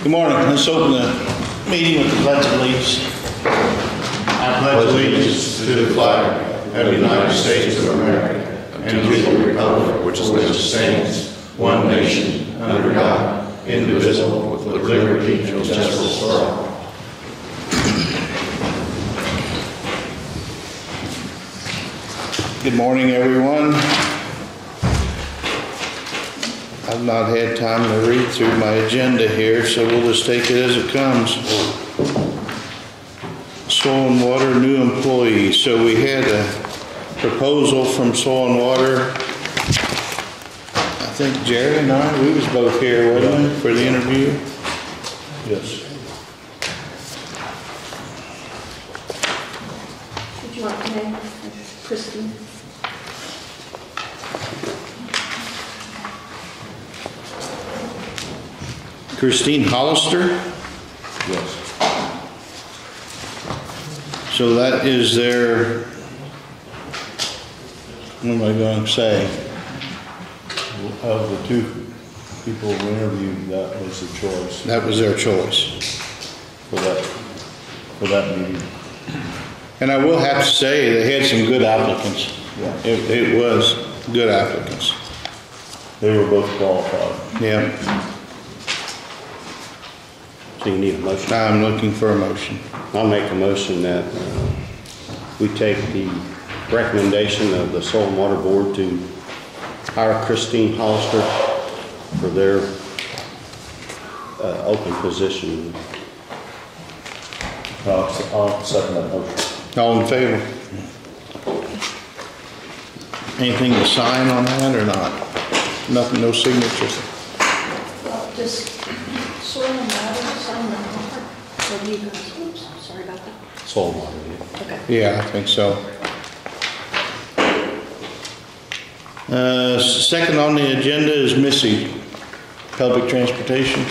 Good morning. Let's open the meeting with the Pledge of Allegiance. I pledge allegiance to the flag of the United States of America and to the republic which stands one nation under God, indivisible, with liberty and justice for all. Good morning, everyone. I've not had time to read through my agenda here, so we'll just take it as it comes. Soil and Water new employees. So we had a proposal from Soil and Water. I think Jerry and I, we was both here, wasn't we, for the interview? Yes. Would you like to name Christine? Christine Hollister? Yes. So that is their, what am I going to say? Of the two people we interviewed, that was the choice That was their choice. for that meeting. And I will have to say, they had some good applicants. Yeah. It was good applicants. They were both qualified. Yeah. So you need a motion. I'm looking for a motion. I'll make a motion that we take the recommendation of the Soil and Water Board to hire Christine Hollister for their open position. I'll second that motion. All in favor? Anything to sign on that or not? Nothing, no signatures? Just soil and water, sign the offer. What do you guys, oops, sorry about that. Soil and Water. Yeah. Okay. Yeah, I think so. Second on the agenda is Missy, Public Transportation.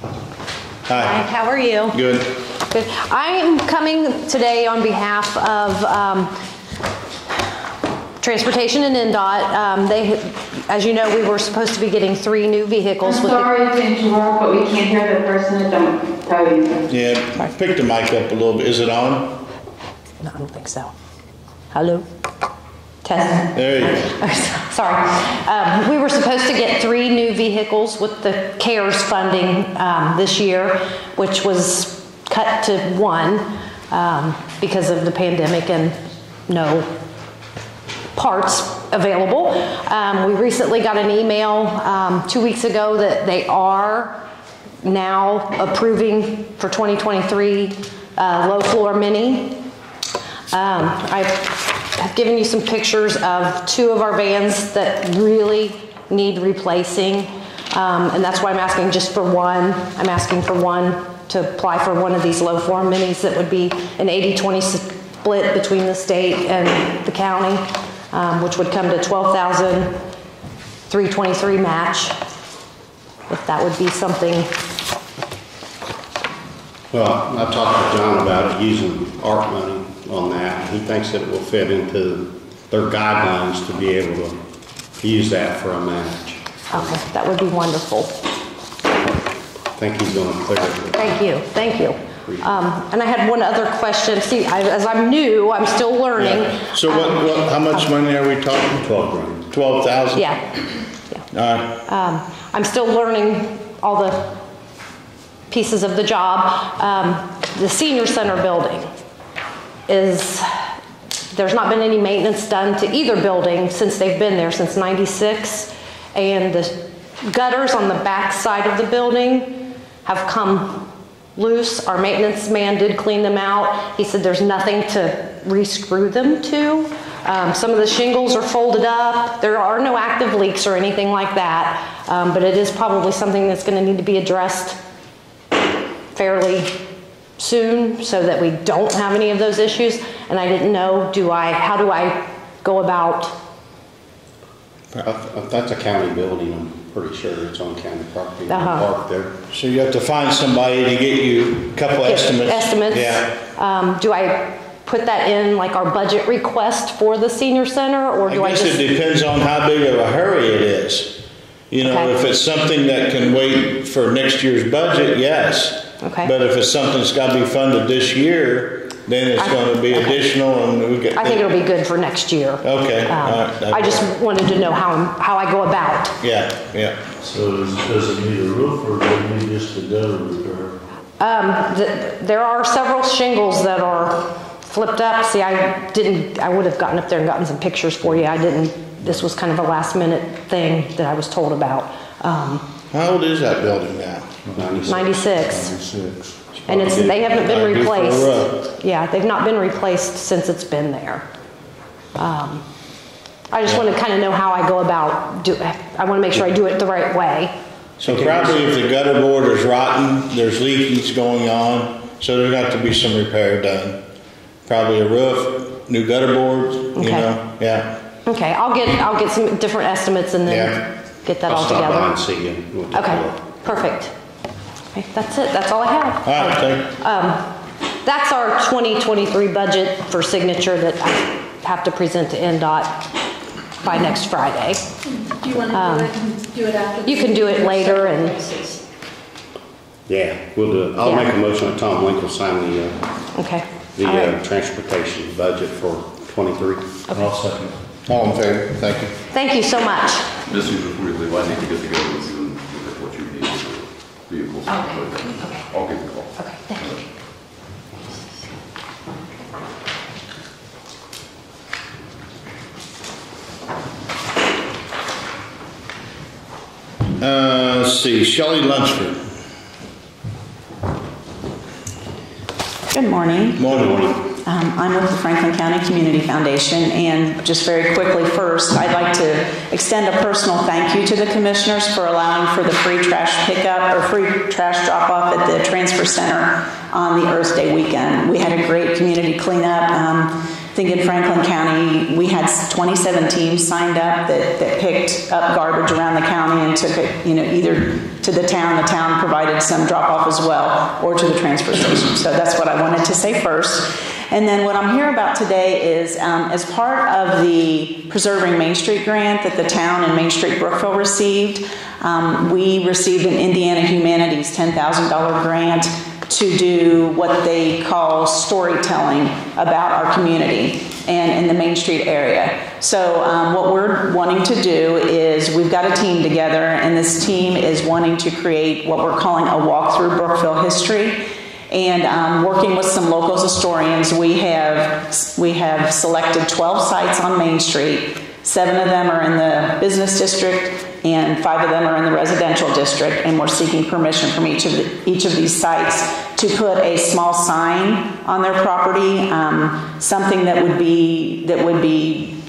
Hi, Hi. how are you? Good. Good. I am coming today on behalf of Transportation and NDOT. As you know, we were supposed to be getting 3 new vehicles. I'm sorry to interrupt, but we can't hear the person that don't tell you. Yeah, pick the mic up a little bit. Is it on? No, I don't think so. Hello? Test. There you go. Sorry. We were supposed to get 3 new vehicles with the CARES funding this year, which was cut to 1 because of the pandemic and no parts available. We recently got an email 2 weeks ago that they are now approving for 2023 low floor mini. I've given you some pictures of 2 of our vans that really need replacing, and that's why I'm asking just for 1. I'm asking for 1 to apply for one of these low floor minis that would be an 80-20 split between the state and the county, which would come to $12,323 match, if that would be something. Well, I talked to John about it, using ARPA money on that. He thinks that it will fit into their guidelines to be able to use that for a match. Okay, that would be wonderful. I think he's going to clear it. Thank you, thank you. And I had one other question. See, as I'm new, I'm still learning. Yeah. So how much money are we talking? 12 grand. 12,000? Yeah. I'm still learning all the pieces of the job. The senior center building there's not been any maintenance done to either building since they've been there, since '96. And the gutters on the back side of the building have come loose. Our maintenance man did clean them out. He said there's nothing to re-screw them to. Some of the shingles are folded up. There are no active leaks or anything like that, but it is probably something that's going to need to be addressed fairly soon so that we don't have any of those issues. And I didn't know, how do I go about? That's a county building. I'm pretty sure it's on county property. Park there. So you have to find somebody to get you a couple estimates. Yeah. Do I put that in like our budget request for the senior center, or do I guess it depends on how big of a hurry it is. You know, Okay. if it's something that can wait for next year's budget, yes. Okay. But if it's something that's got to be funded this year, then it's going to be additional, and we get. I think it'll be good for next year. Okay. I just wanted to know how I go about. Yeah, yeah. So does it need a roof or does it need just a gutter repair? There are several shingles that are flipped up. See, I would have gotten up there and gotten some pictures for you. I didn't. This was kind of a last minute thing that I was told about. How old is that building now? 96. 96. And they haven't been Might be full replaced. rough. Yeah, they've not been replaced since it's been there. I just want to kind of know how I go about, I want to make sure I do it the right way. So probably if the gutter board is rotten, there's leakage going on, so there's got to be some repair done. Probably a roof, new gutter boards, you Okay. know, yeah. Okay, I'll get some different estimates and then Yeah. get that I'll all stop by together. and see you. We'll take a Okay, look. perfect. Okay, that's it. That's all I have. All right, thank you. That's our 2023 budget for signature that I have to present to NDOT by next Friday. Do you want to do it after? You can do it later and- Yeah, we'll do it. I'll Yeah. make a motion that Tom Linkel sign Okay. All right. transportation budget for 23. I'll second. All in favor? Thank you. Thank you so much. Just before you leave, I need to get together with you and look at what you need for vehicles. Okay. I'll give you a call. Okay, thank you. Let's see, Shelley Lunsford. Good morning. Morning. I'm with the Franklin County Community Foundation, and just very quickly first, I'd like to extend a personal thank you to the commissioners for allowing for the free trash pickup or free trash drop-off at the transfer center on the Earth Day weekend. We had a great community cleanup. I think in Franklin County, we had 27 teams signed up that picked up garbage around the county and took it, either to the town provided some drop-off as well, or to the transfer station. So that's what I wanted to say first. And then what I'm here about today is, as part of the Preserving Main Street grant that the town and Main Street Brookville received, we received an Indiana Humanities $10,000 grant to do what they call storytelling about our community and in the Main Street area. So what we're wanting to do is we've got a team together, and this team is wanting to create what we're calling a walk through Brookfield history. And working with some local historians, we have selected 12 sites on Main Street. 7 of them are in the business district, and 5 of them are in the residential district. And we're seeking permission from each of these sites to put a small sign on their property, something that would be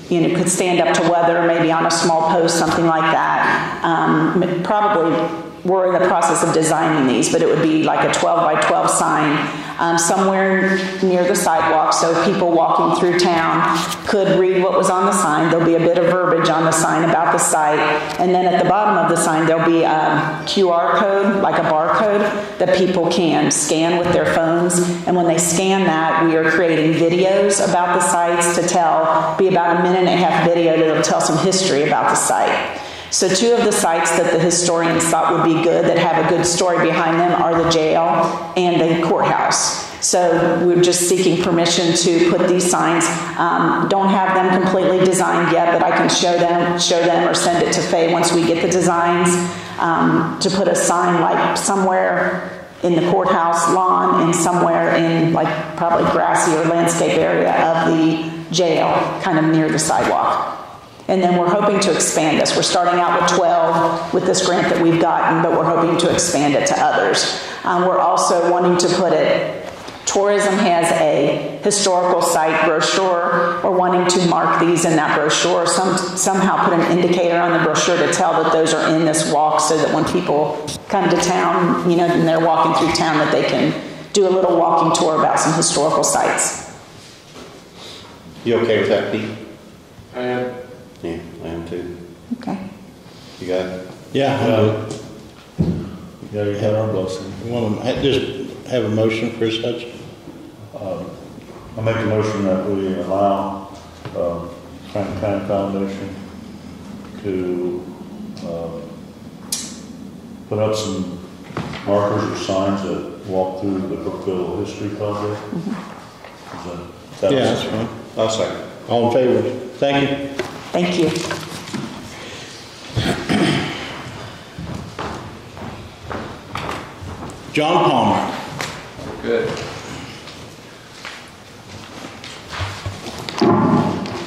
could stand up to weather, maybe on a small post, something like that. Probably. We're in the process of designing these, but it would be like a 12 by 12 sign somewhere near the sidewalk, so people walking through town could read what was on the sign. There'll be a bit of verbiage on the sign about the site, and then at the bottom of the sign there'll be a QR code, like a barcode, that people can scan with their phones. And when they scan that, we are creating videos about the sites to be about a 1.5-minute video that'll tell some history about the site. So 2 of the sites that the historians thought would be good, that have a good story behind them, are the jail and the courthouse. So we're just seeking permission to put these signs. Don't have them completely designed yet, but I can show them or send it to Faye once we get the designs, to put a sign like somewhere in the courthouse lawn and somewhere in like probably grassy or landscape area of the jail, kind of near the sidewalk. And then we're hoping to expand this. We're starting out with 12 with this grant that we've gotten, but we're hoping to expand it to others. We're also wanting to put it, tourism has a historical site brochure. We're wanting to mark these in that brochure, somehow put an indicator on the brochure to tell that those are in this walk, so that when people come to town, and they're walking through town, that they can do a little walking tour about some historical sites. You okay with that, Pete? I am. Yeah, I am too. Okay. You got it? Yeah. Yeah, you had our blessing. You want to just have a motion for such? I make a motion that we allow Franklin County Foundation to put up some markers or signs that walk through the Brookfield History project? Is that Yeah, was- that's fine. I'll second. All in favor? Thank you. Thank you. John Palmer. Good.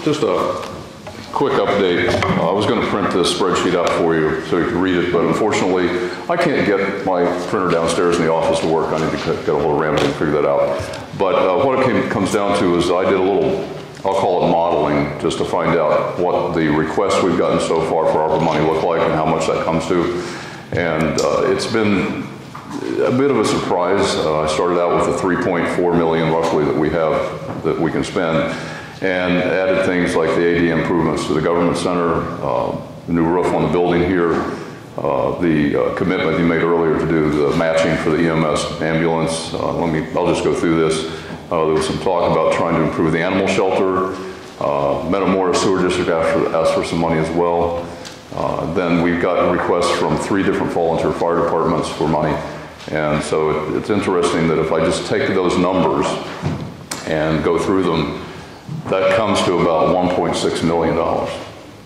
Just a quick update. I was going to print this spreadsheet out for you so you could read it, but unfortunately, I can't get my printer downstairs in the office to work. I need to get a little Ramsey and figure that out. But what it comes down to is I did a little, I'll call it modeling, just to find out what the requests we've gotten so far for ARPA money look like and how much that comes to. And it's been a bit of a surprise. I started out with the 3.4 million roughly that we have that we can spend, and added things like the AD improvements to the government center, the new roof on the building here, the commitment you made earlier to do the matching for the EMS ambulance. I'll just go through this. There was some talk about trying to improve the animal shelter. Metamora Sewer District asked for some money as well. Then we've gotten requests from 3 different volunteer fire departments for money. And so it's interesting that if I just take those numbers and go through them, that comes to about $1.6 million.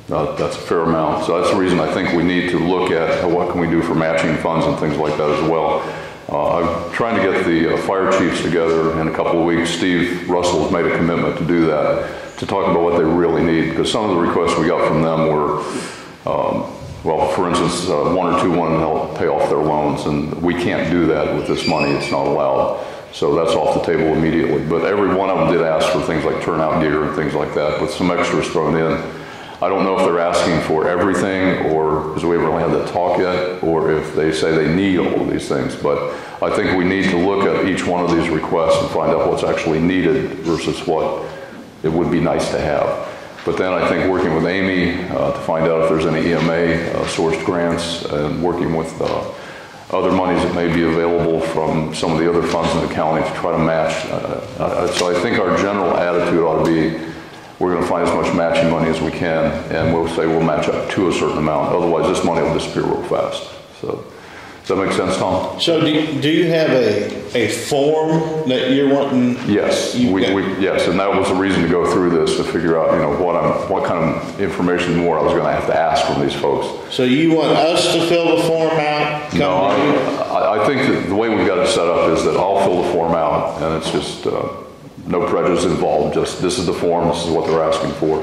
That's a fair amount. So that's the reason I think we need to look at what can we do for matching funds and things like that as well. I'm trying to get the fire chiefs together in a couple of weeks. Steve Russell has made a commitment to do that, to talk about what they really need, because some of the requests we got from them were, well, for instance, 1 or 2 wanted to help pay off their loans, and we can't do that with this money. It's not allowed. So that's off the table immediately. But every one of them did ask for things like turnout gear and things like that, with some extras thrown in. I don't know if they're asking for everything, or because we haven't really had that talk yet, or if they say they need all of these things. But I think we need to look at each one of these requests and find out what's actually needed versus what it would be nice to have. But then I think working with Amy to find out if there's any EMA sourced grants, and working with other monies that may be available from some of the other funds in the county to try to match. So I think our general attitude ought to be, we're going to find as much matching money as we can, and we'll say we'll match up to a certain amount. Otherwise, this money will disappear real fast. So, does that make sense, Tom? So do you have a form that you're wanting? Yes, yes, and that was the reason to go through this, to figure out, what kind of information more I was going to have to ask from these folks. So you want us to fill the form out? No, I think that the way we've got it set up is that I'll fill the form out, and it's just no prejudice involved. Just this is the form, this is what they're asking for,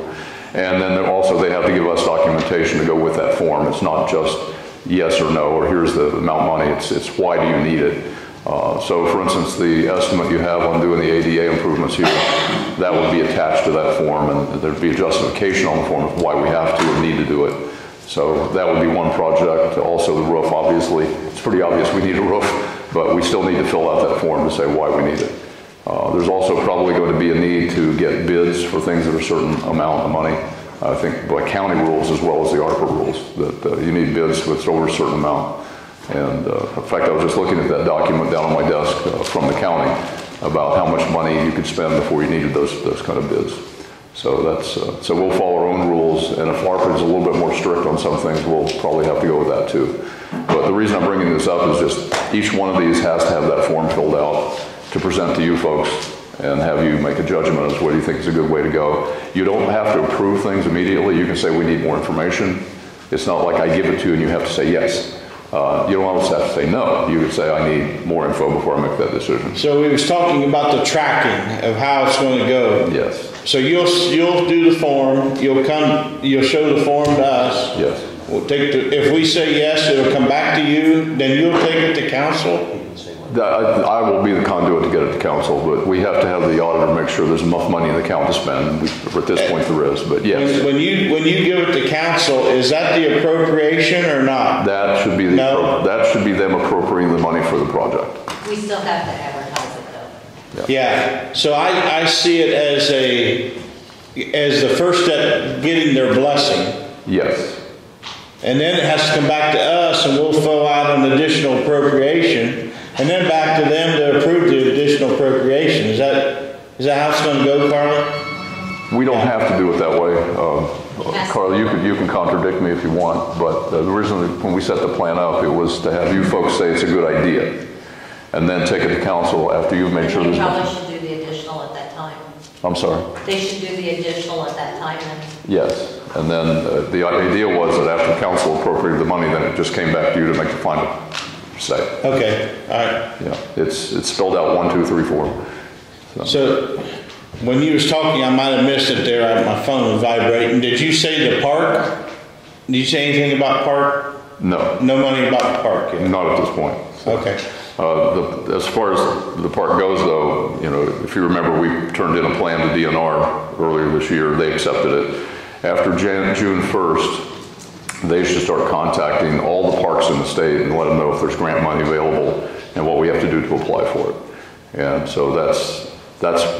and then they have to give us documentation to go with that form. It's not just yes or no, or here's the amount of money. It's why do you need it? So, for instance, the estimate you have on doing the ADA improvements here, that would be attached to that form, and there'd be a justification on the form of why we have to and need to do it. So that would be one project. Also, the roof, obviously, it's pretty obvious we need a roof, but we still need to fill out that form to say why we need it. There's also probably going to be a need to get bids for things that are a certain amount of money. I think by county rules as well as the ARPA rules, that you need bids that's over a certain amount. And in fact, I was just looking at that document down on my desk from the county about how much money you could spend before you needed those kind of bids. So that's so we'll follow our own rules, and if ARPA is a little bit more strict on some things, we'll probably have to go with that too. But the reason I'm bringing this up is just each one of these has to have that form filled out to present to you folks and have you make a judgment as what do you think is a good way to go. You don't have to approve things immediately. You can say we need more information. It's not like I give it to you and you have to say yes. You don't always have to say no. You could say I need more info before I make that decision. So we was talking about the tracking of how it's going to go. Yes. So you'll do the form. You'll show the form to us. Yes. We'll if we say yes, it'll come back to you. Then you'll take it to council. I will be the conduit to get it to council, but we have to have the auditor make sure there's enough money in the account to spend. At this point, there is, but yes. When you give it to council, is that the appropriation or not? That should be that should be them appropriating the money for the project. We still have to advertise it though. Yeah. So I see it as the first step, getting their blessing. Yes. And then it has to come back to us, and we'll fill out an additional appropriation, and then back to them to approve the additional appropriation. Is that how it's going to go, Carla? We don't have to do it that way. Carl, you can contradict me if you want, but originally when we set the plan up, it was to have you folks say it's a good idea, and then take it to council after you've made sure They there's probably no... should do the additional at that time. I'm sorry? They should do the additional at that time then. Yes, and then the idea was that after council appropriated the money, then it just came back to you to make the final say. Okay, all right. Yeah, it's spelled out 1, 2, 3, 4. So when you was talking, I might have missed it there. My phone was vibrating. Did you say the park? Did you say anything about park? No. No money about the park yet? Not at this point. Okay. As far as the park goes, though, you know, if you remember, we turned in a plan to DNR earlier this year. They accepted it. After June 1st, they should start contacting all the parks in the state and let them know if there's grant money available and what we have to do to apply for it. And so that's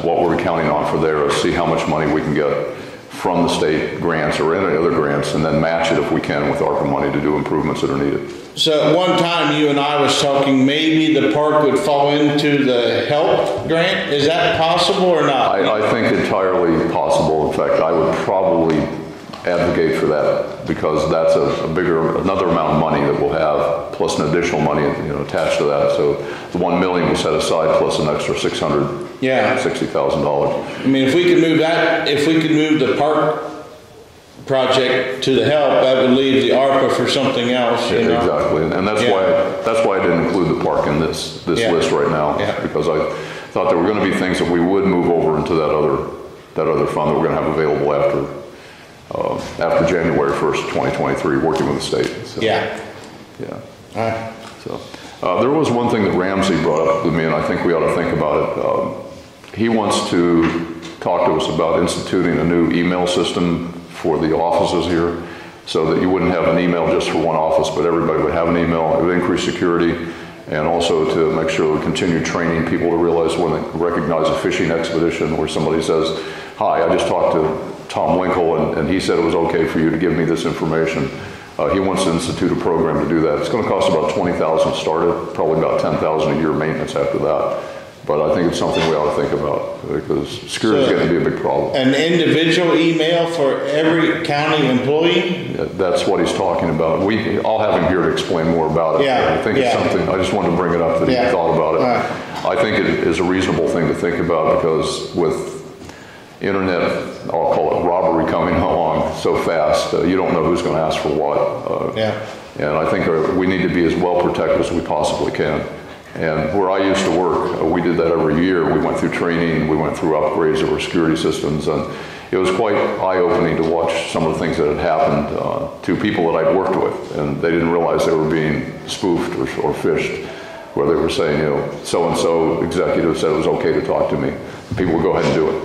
what we're counting on for there, is see how much money we can get from the state grants or any other grants, and then match it if we can with ARPA money to do improvements that are needed. So at one time you and I was talking, maybe the park would fall into the HELP grant. Is that possible or not? I think entirely possible. In fact, I would probably advocate for that, because that's another amount of money that we'll have, plus an additional money, you know, attached to that. So the $1 million we set aside plus an extra $60,000. I mean, if we could move that, if we could move the park project to the HELP, that would leave the ARPA for something else. You know? Exactly, and that's why I didn't include the park in this list right now, because I thought there were going to be things that we would move over into that other fund that we're going to have available after January 1st, 2023, working with the state. So, yeah. All right. So there was one thing that Ramsey brought up with me, and I think we ought to think about it. He wants to talk to us about instituting a new email system for the offices here, so that you wouldn't have an email just for one office, but everybody would have an email. It would increase security, and also to make sure we continue training people to realize when they recognize a fishing expedition where somebody says, "Hi, I just talked to Tom Linkel, and he said it was okay for you to give me this information." He wants to institute a program to do that. It's going to cost about $20,000 started, probably about $10,000 a year maintenance after that. But I think it's something we ought to think about, because security is going to be a big problem. An individual email for every county employee? Yeah, that's what he's talking about. I'll have him here to explain more about it. Yeah, I think it's something, I just wanted to bring it up that he thought about it. I think it is a reasonable thing to think about, because with internet, I'll call it robbery, coming along so fast, you don't know who's going to ask for what. And I think we need to be as well protected as we possibly can. And where I used to work, we did that every year. We went through training, we went through upgrades of our security systems, and it was quite eye-opening to watch some of the things that had happened to people that I'd worked with, and they didn't realize they were being spoofed or phished, where they were saying, you know, so-and-so executive said it was okay to talk to me. People would go ahead and do it.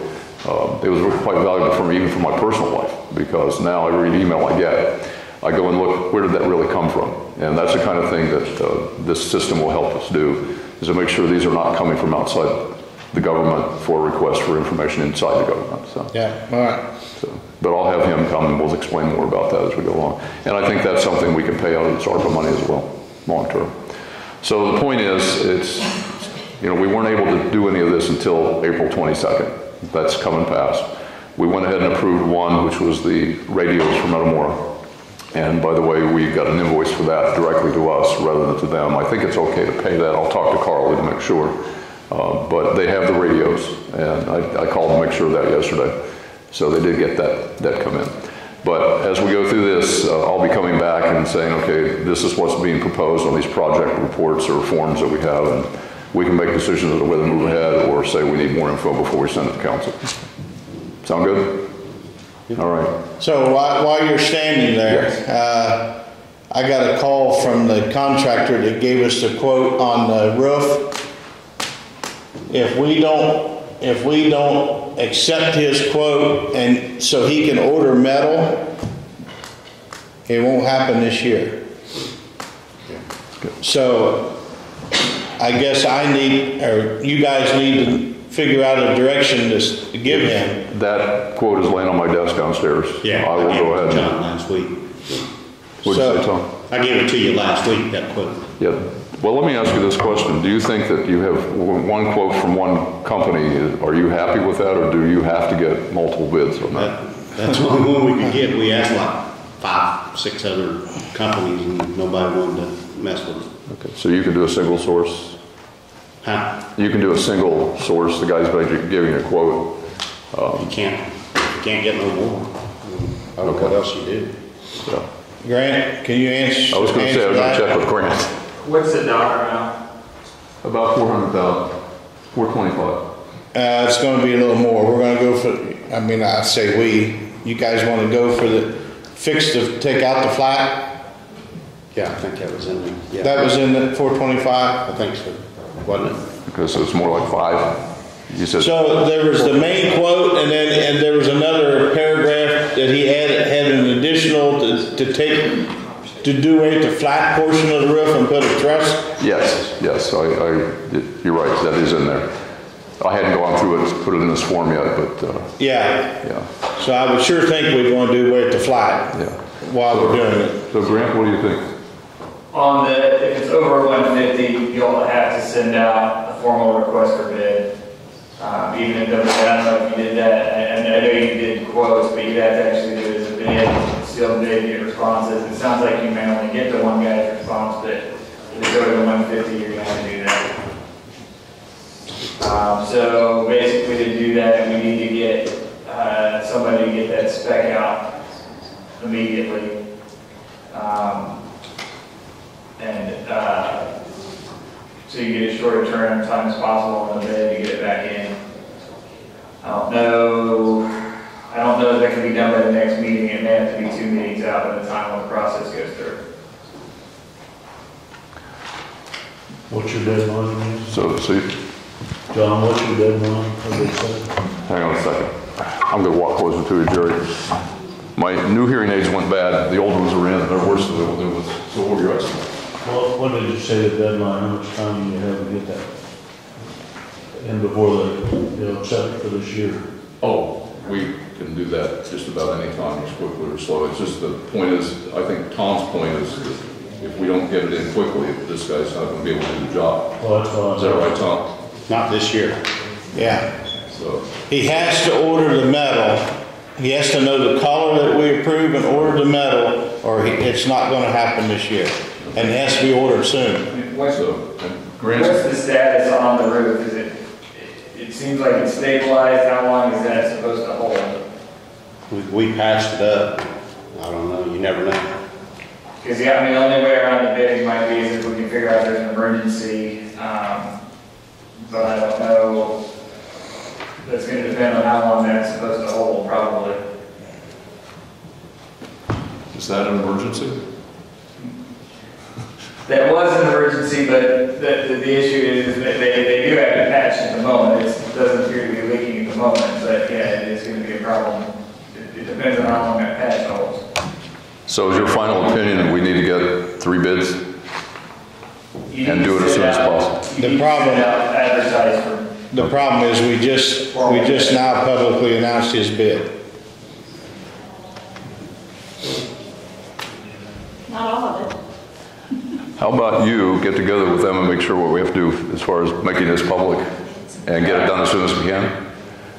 It was quite valuable for me, even for my personal life, because now every email I get, I go and look, where did that really come from? And that's the kind of thing that this system will help us do, is to make sure these are not coming from outside the government for requests for information inside the government. So. All right. So, but I'll have him come and we'll explain more about that as we go along. And I think that's something we can pay out of this ARPA money as well, long term. So the point is, we weren't able to do any of this until April 22nd. That's coming past. We went ahead and approved one, which was the radios for Metamora. And by the way, we got an invoice for that directly to us rather than to them. I think it's okay to pay that. I'll talk to Carly to make sure. But they have the radios, and I called to make sure of that yesterday. So they did get that come in. But as we go through this, I'll be coming back and saying, okay, this is what's being proposed on these project reports or forms that we have, and we can make decisions as to whether to move ahead or say we need more info before we send it to council. Sound good? All right. So while you're standing there, I got a call from the contractor that gave us the quote on the roof. If we don't accept his quote and so he can order metal, it won't happen this year. So I guess you guys need to figure out a direction to give him. That quote is laying on my desk downstairs. Yeah, I will go ahead. John last week. What'd you say, Tom? I gave it to you last week, that quote. Yeah. Well, let me ask you this question. Do you think that you have one quote from one company? Are you happy with that, or do you have to get multiple bids on that? That's the only one we could get. We asked like 5, 6 other companies and nobody wanted to mess with it. Okay, so you can do a single source? Huh? You can do a single source, the guy's giving you a quote. You can't get no more. I don't know what else you do. Yeah. Grant, can you answer? I was going to say, I was going to check with Grant. What's the dollar amount? About 400,000, 425. It's gonna be a little more. We're gonna go for, I mean, I say you guys wanna go for take out the flat? Yeah, I think that was in there. Yeah. That was in the 425? I think so, wasn't it? Because it's more like 5. You said. So there was the main quote, and there was another paragraph that he had an additional to do away with the flat portion of the roof and put a truss? Yes, you're right, that is in there. I hadn't gone through it, put it in this form yet, but. Yeah. So I would sure think we'd want to do away with the flat while we're doing it. So Grant, what do you think? On if it's over 150, you'll have to send out a formal request for bid. Even if I don't know if you did that, and I know you did quotes, but you'd have to actually do it as a bid, seal the bid, get responses. It sounds like you may only get the one guy's response, but if it's over the 150, you're going to have to do that. So basically to do that, we need to get somebody to get that spec out immediately. So you get a shorter turnaround time as possible on the bid to get it back in. I don't know if that can be done by the next meeting. It may have to be 2 meetings out by the time the process goes through. What's your deadline? So John, what's your deadline? hang on a second. I'm going to walk closer to you, Jerry. My new hearing aids went bad. The old ones are in. They're worse than the new ones. So what were your estimates? Well, what did you say the deadline? How much time do you have to get that in before they'll accept it for this year? Oh, we can do that just about any time, as quickly or slow. It's just the point is, I think Tom's point is, if we don't get it in quickly, this guy's not going to be able to do the job. Well, that's why. Is that right, Tom? Not this year. Yeah. So He has to order the metal. He has to know the color that we approve and order the metal, or it's not going to happen this year. And it has to be ordered soon. What's Grant, the status on the roof? Is it seems like it's stabilized. How long is that supposed to hold? We patched it up. I don't know. You never know. Because the only way around the bidding might be is if we can figure out there's an emergency. But I don't know. That's going to depend on how long that's supposed to hold, probably. is that an emergency? That was an emergency, but the issue is that they do have to patch at the moment. It doesn't appear to be leaking at the moment, but yeah, it is going to be a problem. It depends on how long that patch holds. So is your final opinion that we need to get 3 bids and do it as soon as possible? The problem is we just now publicly announced his bid. Not all of it. How about you get together with them and make sure what we have to do as far as making this public and get it done as soon as we can?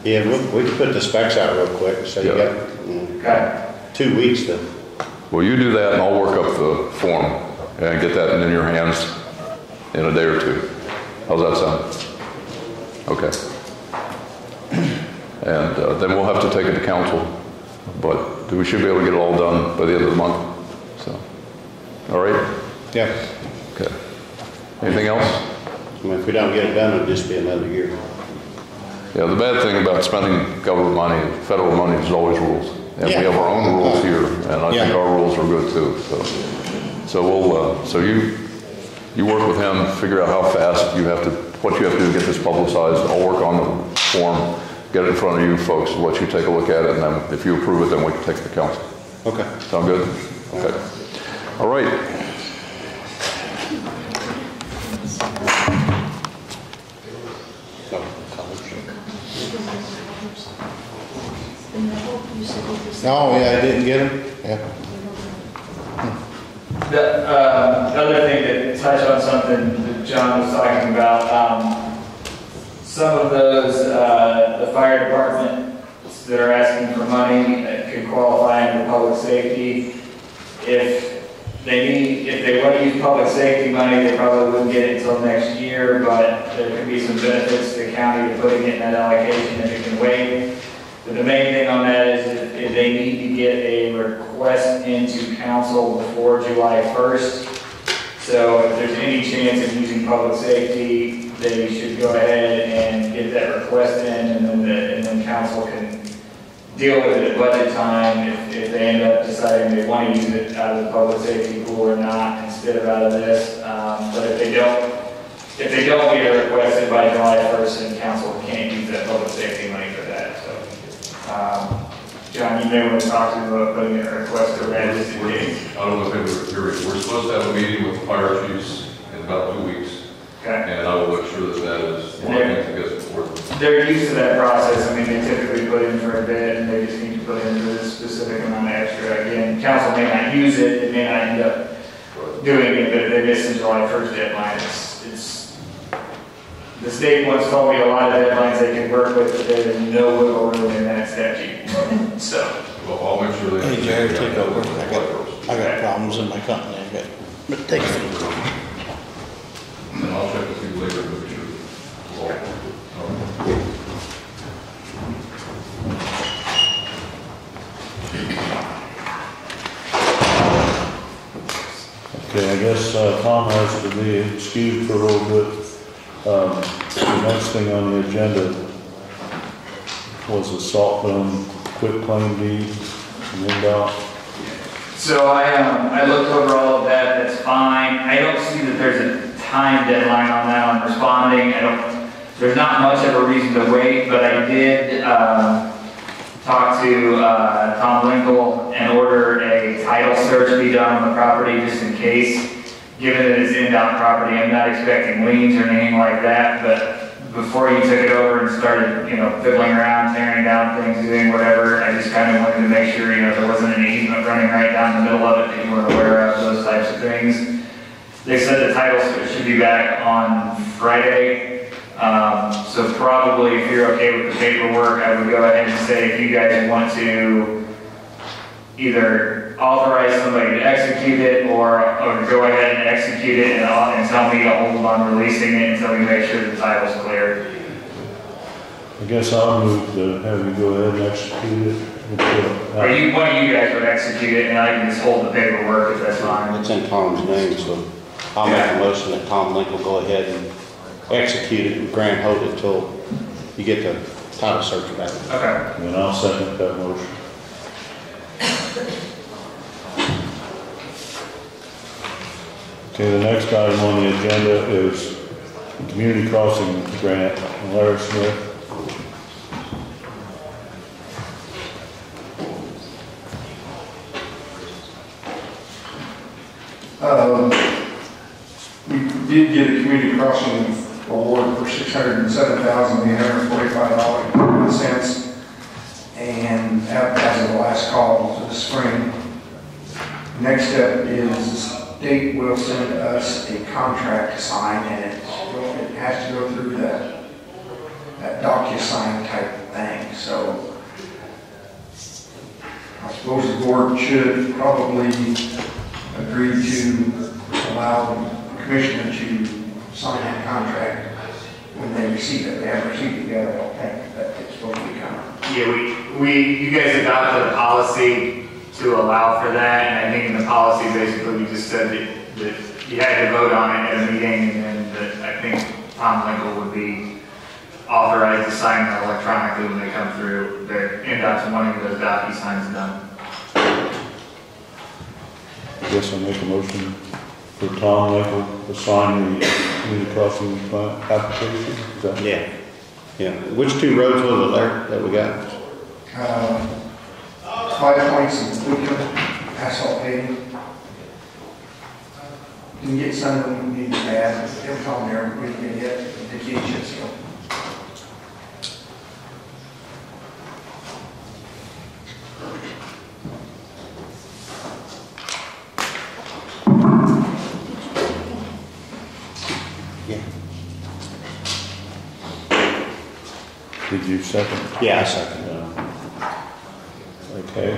Yeah, we can put the specs out real quick. So you got 2 weeks to. Well, you do that and I'll work up the form and get that in your hands in a day or 2. How's that sound? Okay. And then we'll have to take it to council, but we should be able to get it all done by the end of the month. So, all right? Yeah. Okay. Anything else? I mean, if we don't get it done, it'll just be another year. Yeah, the bad thing about spending government money, federal money, is always rules. And we have our own rules here, and I think our rules are good too. So we'll, so you work with him, figure out how fast you have to, what you have to do to get this publicized. I'll work on the form, get it in front of you folks, let you take a look at it, and then if you approve it, then we can take it to council. Okay. Sound good? Okay. All right. Oh, yeah, I didn't get him? Yeah. The other thing to touch on something that John was talking about, some of those, the fire department that are asking for money, could qualify under public safety. If they want to use public safety money, they probably wouldn't get it until next year, but there could be some benefits to the county to putting it in that allocation if it can wait. But the main thing on that is if they need to get a request into council before July 1st. So if there's any chance of using public safety, they should go ahead and get that request in, and then council can deal with it at budget time if they end up deciding they want to use it out of the public safety pool or not instead of out of this. But if they don't get a request in by July 1st, then council can't use that public safety money for that. So, John, you may want to talk to them about putting a request to register dates. I don't know if they were curious. We're supposed to have a meeting with the fire chiefs in about 2 weeks. Okay. And I will make sure that is one of the things that gets important. They're used to that process. I mean, they typically put in for a bid and they just need to put in this specific amount of extra. Again, council may not use it, they may not end up doing it, but if they miss the July 1st deadline, the state once told me a lot of deadlines they can work with, but there's no wiggle room in that statute. So. Well, I'll make sure they. Hey, Jared, take over. I got problems in my company. But take it. And I'll check with you later to make sure. Okay, I guess Tom has to be excused for a little bit. The next thing on the agenda was the salt dome quit claim deed and inbound. So I looked over all of that, that's fine. I don't see that there's a time deadline on that on responding. There's not much of a reason to wait, but I did talk to Tom Linkel and order a title search be done on the property just in case. Given that it's inbound property, I'm not expecting liens or anything like that, but before you took it over and started, fiddling around, tearing down things, doing whatever, I just kind of wanted to make sure, there wasn't an easement running right down the middle of it that you weren't aware of, those types of things. They said the title should be back on Friday, so probably if you're okay with the paperwork, I would go ahead and say if you guys want to either authorize somebody to execute it or go ahead and execute it and tell me to hold on releasing it until we make sure the title's clear. I guess I'll move to have you go ahead and execute it. Or one of you guys would execute it and I can just hold the paperwork if that's fine. It's in Tom's name, so I'll make a motion that Tom Linkel go ahead and execute it and grant hold it till you get the title search back. Okay. And I'll second that motion. Okay, the next item on the agenda is community crossing grant, Larry Smith. We did get a community crossing award for $607,845.01, and as of the last call to the spring. Next step is the state will send us a contract to sign, and it has to go through that DocuSign type thing. So I suppose the board should probably agree to allow the commissioner to sign that contract when they receive it. They haven't received it yet, I don't think, but it's supposed to be coming. Yeah, you guys adopted a policy to allow for that, and I think in the policy basically we just said that you had to vote on it at a meeting, and then that I think Tom Linkel would be authorized to sign that electronically when they come through. Their NDOT's wanting those DocuSigns done. I guess I'll make a motion for Tom Linkel to sign the community crossing application. Is that Yeah. Which two roads was it there that we got? 5 points in Whitcomb, asphalt paving. Didn't get some of them needed bad. It was on there, we didn't get the kitchen, so. Did you second? Yeah, I second. Okay, Okay,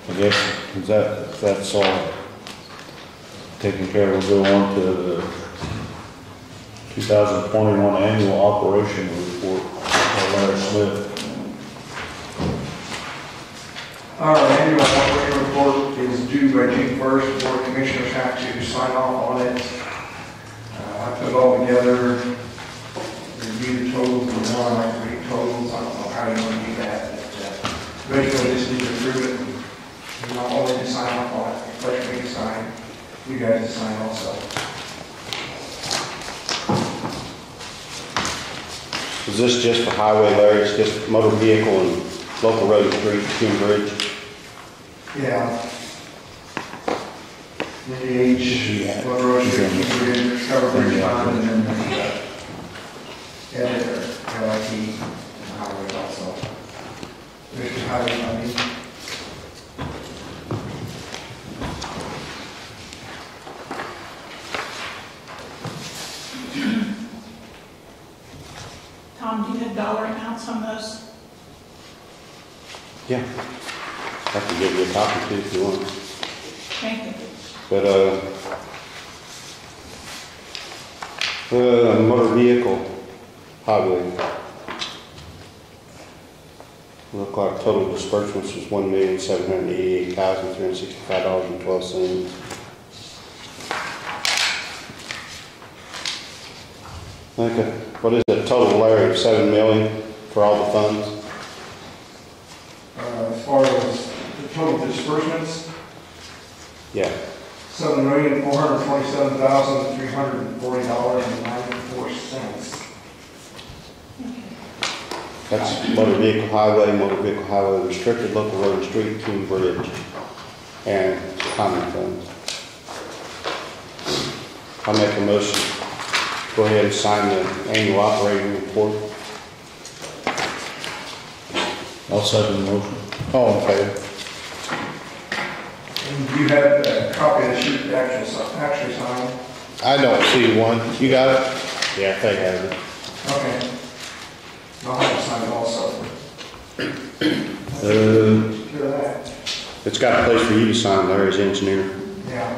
I guess that's all taken care of. We'll go on to the 2021 annual operation report by Larry Smith. Our annual operating report is due by June 1st. The Board of Commissioners have to sign off on it. I put it all together, review the totals, and I like to read totals. I don't know how you want to do that. But basically, just need to approve it. You not only to sign off on it, first me to sign, you guys to sign also. Is this just for highway, Larry? It's just motor vehicle and local road, street, King Bridge? Yeah. NDH, Laurel, Road, King Bridge, Cover Bridge Fund, and then editor, LIT, and highway also. There's the highway funding. Tom, do you have dollar amounts on those? Yeah. I can give you a copy too if you want. Thank you. But, motor vehicle, highway. Look like total disbursements was $1,788,365.12. Okay, what is the total, Larry, of $7 million for all the funds? As far as the total disbursements, Yeah. $7,427,340.94. That's motor vehicle highway, restricted local road and street, King Bridge, and common funds. I'll make a motion. Go ahead and sign the annual operating report. I'll second the motion. All in favor? And you have a copy of the sheet that actually signed? I don't see one. You got it? Yeah, they have it. Okay. I'll have to sign it also. Clear that. It's got a place for you to sign, Larry, as engineer. Yeah.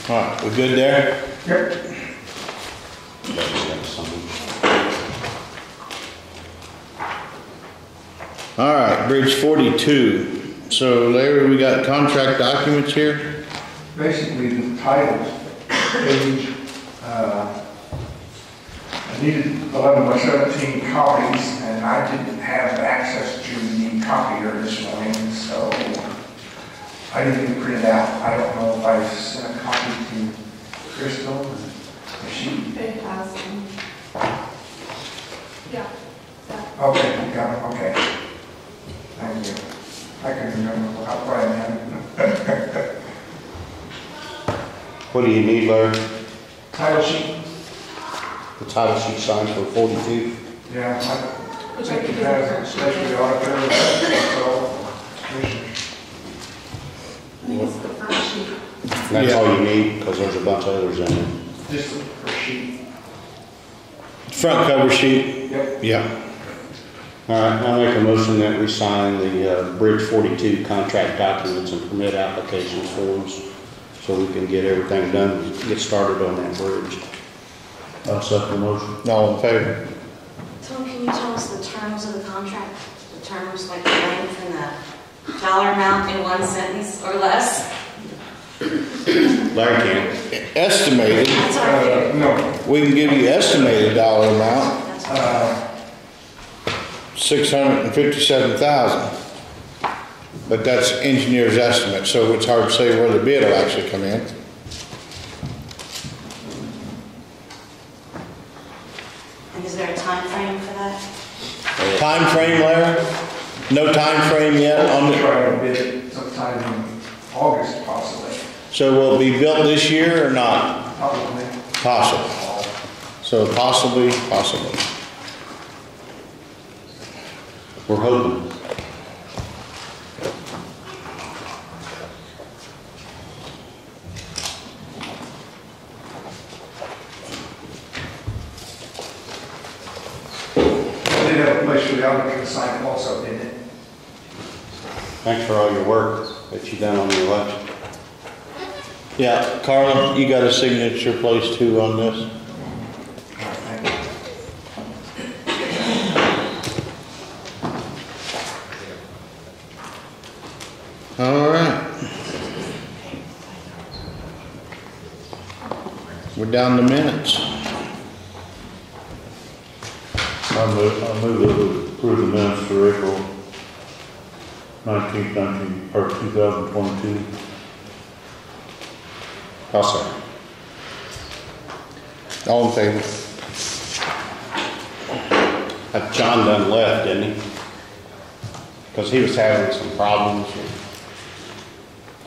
All right, we good there? Yep. All right, Bridge 42. So Larry, we got contract documents here? Basically, the title page, I needed 11 by 17 copies, and I didn't have access to the copier this morning, so I didn't even print it out. I don't know if I sent a copy to Crystal, if she... It has them. Yeah. Okay, you got it, okay. Thank you. I can remember how far I am. What do you need, Larry? Title sheet? The title sheet signed for 42? Yeah, I think it has, especially the auditor, and so, commissioners. I think it's the front sheet. That's all you need, because there's a bunch of others in there. Just the first sheet. Front cover sheet? Yep. Yeah. All right, I'll make a motion that we sign the Bridge 42 contract documents and permit applications forms so we can get everything done and get started on that bridge. I'll second the motion. All in favor? Tom, can you tell us the terms of the contract? The terms, like the length and the dollar amount in one sentence or less? Larry can. Estimated, That's our favorite. No, we can give you estimated dollar amount, That's our 657,000. But that's engineer's estimate, so it's hard to say where the bid will actually come in. And is there a time frame for that? Time frame, Larry? No time frame yet on We'll it? try to bid it sometime in August possibly, So will it be built this year or not? probably. Possible. So possibly. We're hoping. We did have a place for the auditor to sign also, didn't it? Thanks for all your work that you've done on the election. Yeah, Carla, you got a signature place too on this? All right. We're down to minutes. I move that we approve the minutes for April 19th, 2022. I'll second. All in favor? John done left, didn't he? Because he was having some problems with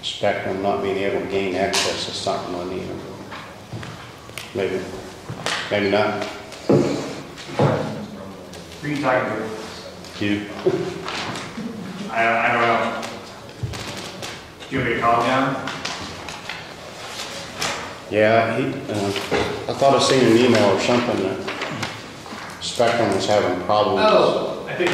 Spectrum not being able to gain access to something on either. Maybe not. Who are you talking to? You. I don't know. Do you want me to call him down? Yeah, I thought I seen an email or something that Spectrum was having problems. Oh, I think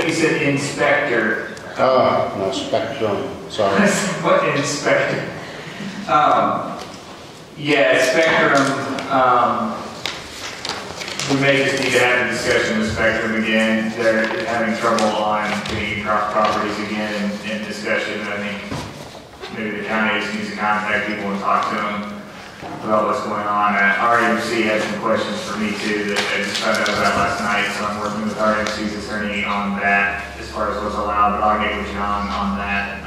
he said inspector. Oh, no, Spectrum, sorry. What inspector? Yeah, Spectrum, we may just need to have a discussion with Spectrum again. They're having trouble on getting across properties again in discussion. I think maybe the county just needs to contact people and talk to them about what's going on. RMC had some questions for me too that I just found out about last night, so I'm working with RMC's attorney on that as far as what's allowed, but I'll get with John on that.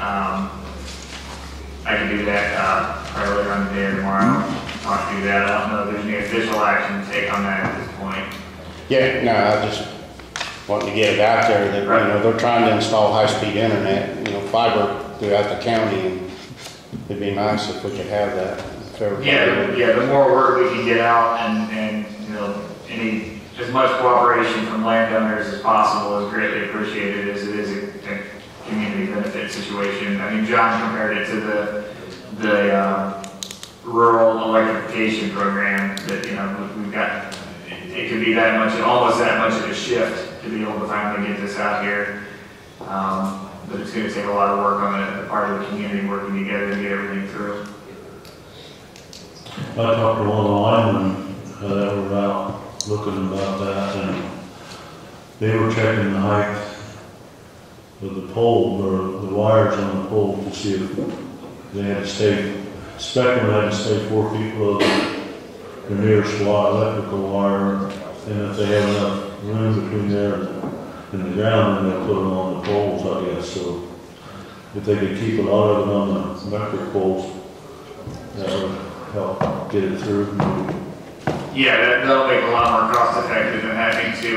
I can do that probably later on today or tomorrow. Talk through that. I don't know if there's any official action to take on that at this point. Yeah, no, I just wanted to get it out there that, Right. you know, they're trying to install high-speed internet, you know, fiber throughout the county, and it'd be nice if we could have that. If everybody- Yeah, the more work we can get out and you know, as much cooperation from landowners as possible is greatly appreciated, as it is a community benefit situation. I mean, John compared it to the rural electrification program that, you know, we've got. It could be that much, almost that much of a shift to be able to finally get this out here. But it's going to take a lot of work on the part of the community working together to get everything through. I talked to one of the linemen that were out looking about that, and they were checking the height of the pole, or the wires on the pole, to see if they had to stay, Spectrum had to stay 4 feet below the nearest electrical wire, and if they have enough room between there and the ground, then they'll put them on the poles, I guess. So if they could keep a lot of it on the electric poles, that would help get it through. Yeah, that'll make a lot more cost effective than having to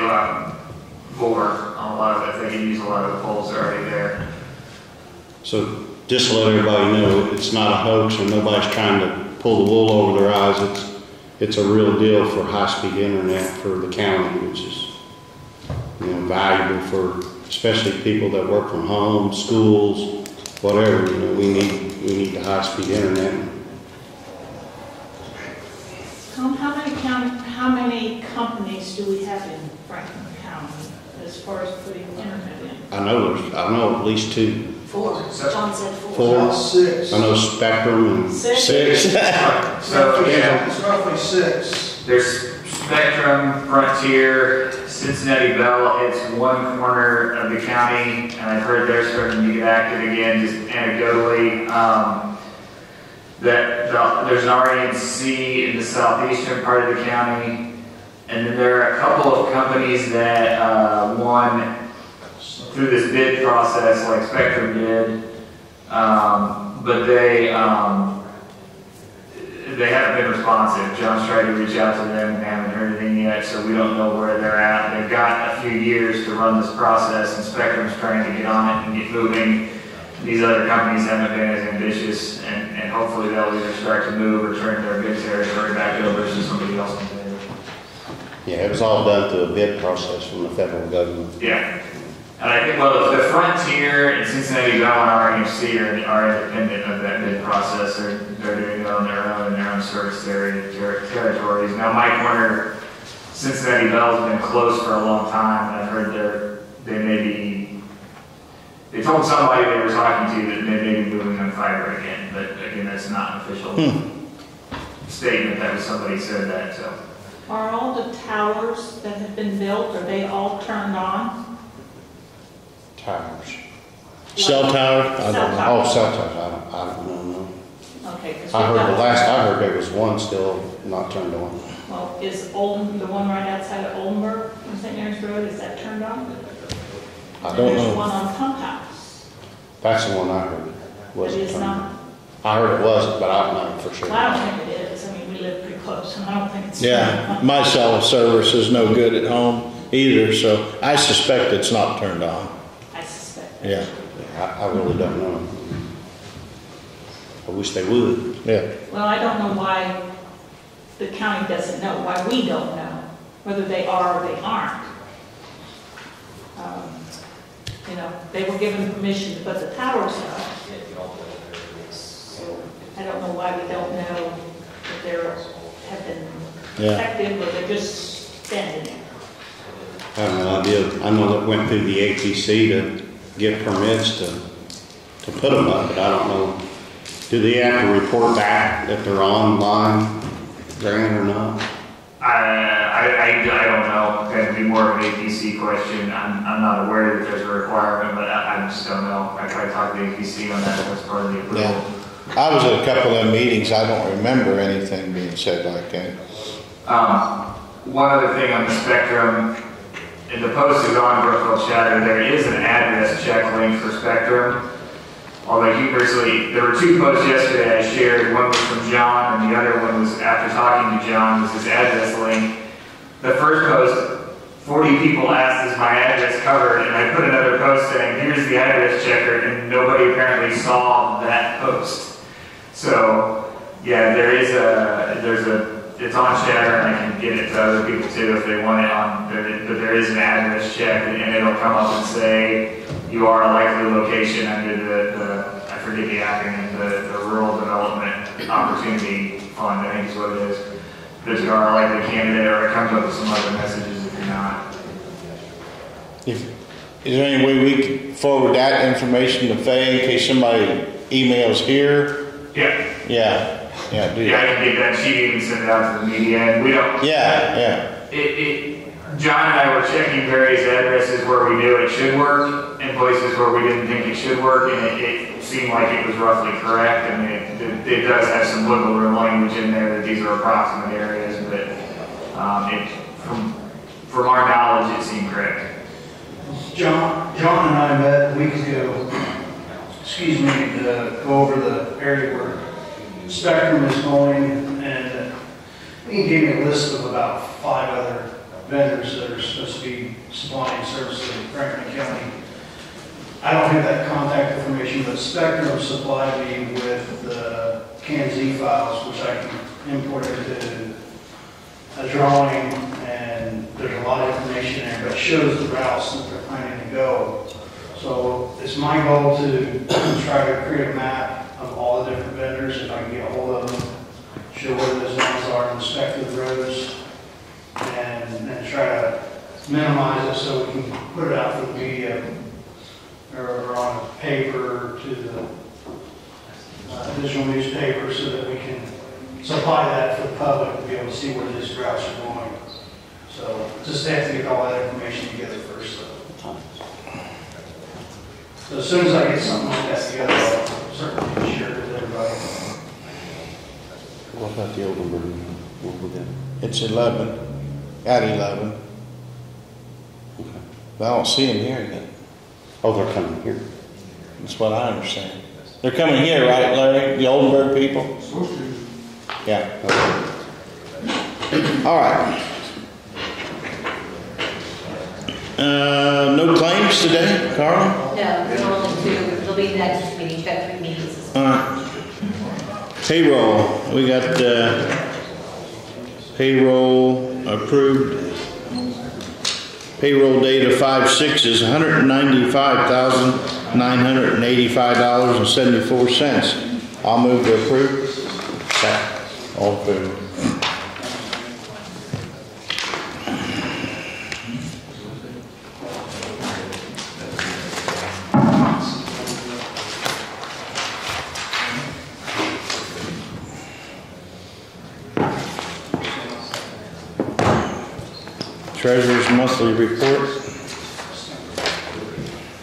bore on a lot of it. They can use a lot of the poles that are already there. So just to let everybody know, it's not a hoax, and nobody's trying to pull the wool over their eyes. It's a real deal for high-speed internet for the county, which is, you know, valuable for especially people that work from home, schools, whatever. You know, we need the high-speed internet. How many companies do we have in Franklin County as far as putting internet in? I know at least 2. 4. John said 4. 4. 6. I know Spectrum and 6. So yeah, It's roughly 6. there's Spectrum, Frontier, Cincinnati Bell. It's one corner of the county, and I've heard they're starting to get active again, just anecdotally. There's an RNC in the southeastern part of the county, and then there are a couple of companies that won through this bid process, like Spectrum did, but they they haven't been responsive. John's tried to reach out to them and haven't heard anything yet, so we don't know where they're at. They've got a few years to run this process, and Spectrum's trying to get on it and get moving. These other companies haven't been as ambitious, and hopefully they'll either start to move or turn their bid territory back over to somebody else in bid. Yeah, it was all done through a bid process from the federal government. Yeah. And I think, well, the Frontier and Cincinnati Bell and RMC are independent of that bid process. They're doing it on their own in their own service territories. Now, my corner, Cincinnati Bell's been closed for a long time, and I've heard they told somebody they were talking to that they may be moving on fiber again, but again, that's not an official statement. That was somebody said that, so. Are all the towers that have been built, are they all turned on? Towers. Cell tower? Cell tower. Oh, cell towers, I don't know, no. Okay. 'Cause I we've heard, got- the last I heard there was one still not turned on. Well, is the one right outside of Oldenburg on St. Mary's Road, is that turned on? I And don't there's know. one on Pump House. That's the one I heard. It Wasn't is turned not. on. I heard it wasn't, but I don't know for sure. Well, I don't think it is. I mean, we live pretty close, and I don't think it's. Yeah, my cell service is no good at home either, so I suspect it's not turned on. I suspect. Yeah, I really don't know. I wish they would. yeah. Well, I don't know why the county doesn't know, why we don't know, whether they are or they aren't. You know, they were given permission to put the towers up. So I don't know why we don't know if they have been effective or they're just standing there. I have no idea. I know that went through the APC to get permits to put them up, but I don't know. Do they have to report back if they're online, Grant, or not? I don't know. That'd be more of an APC question. I'm not aware that there's a requirement, but I just don't know. I tried to talk to the APC on that as part of the approval. Yeah. I was at a couple of them meetings, I don't remember anything being said like that. One other thing on the Spectrum, and the post is on Brookfield Chapter, there is an address check link for Spectrum. Although humorously, there were two posts yesterday I shared. One was from John, and the other one was after talking to John, was his address link. The first post, 40 people asked, is my address covered? And I put another post saying, here's the address checker, and nobody apparently saw that post. So, yeah, it's on Chatter, and I can get it to other people too if they want it on, but there is an address check, and it'll come up and say, you are a likely location under the I forget the acronym, the Rural Development Opportunity Fund, I think is what it is. That you are a likely candidate, or it comes up with some other messages if you're not. Is there any way we could forward that information to Faye in case somebody emails here? Yeah. Yeah, do Yeah, I that. can get that. She even send it out to the media, and we don't. Yeah. John and I were checking various addresses where we knew it should work, and places where we didn't think it should work, and it seemed like it was roughly correct. I mean, it does have some wiggle room language in there that these are approximate areas, but from our knowledge, it seemed correct. John and I met a week ago, to go over the area where Spectrum is going, and he gave me a list of about 5 other vendors that are supposed to be supplying services in Franklin County. I don't have that contact information, but Spectrum supplied me with the CAN-Z files, which I can import into a drawing, and there's a lot of information there, but it shows the routes that they're planning to go. So it's my goal to try to create a map of all the different vendors, if I can get a hold of them, show where those zones are, inspect the roads, and try to minimize it so we can put it out for the media or on paper to the digital newspaper so that we can supply that for the public to be able to see where these routes are going. So just have to get all that information together first. So as soon as I get something like that together, I'll certainly share it with everybody. What about the Oldenburg? What with them? It's 11, at 11. Okay. But I don't see them here yet. Oh, they're coming here. That's what I understand. They're coming here, right, Larry? The Oldenburg people? Yeah. All right. No claims today, Carla? No, there are only two. It'll be next meeting. You've got 3 meetings. All right. Payroll. We got payroll approved. Payroll date of 5/6 is $195,985.74. I'll move to approve. Second. All in favor? Treasurer's monthly report.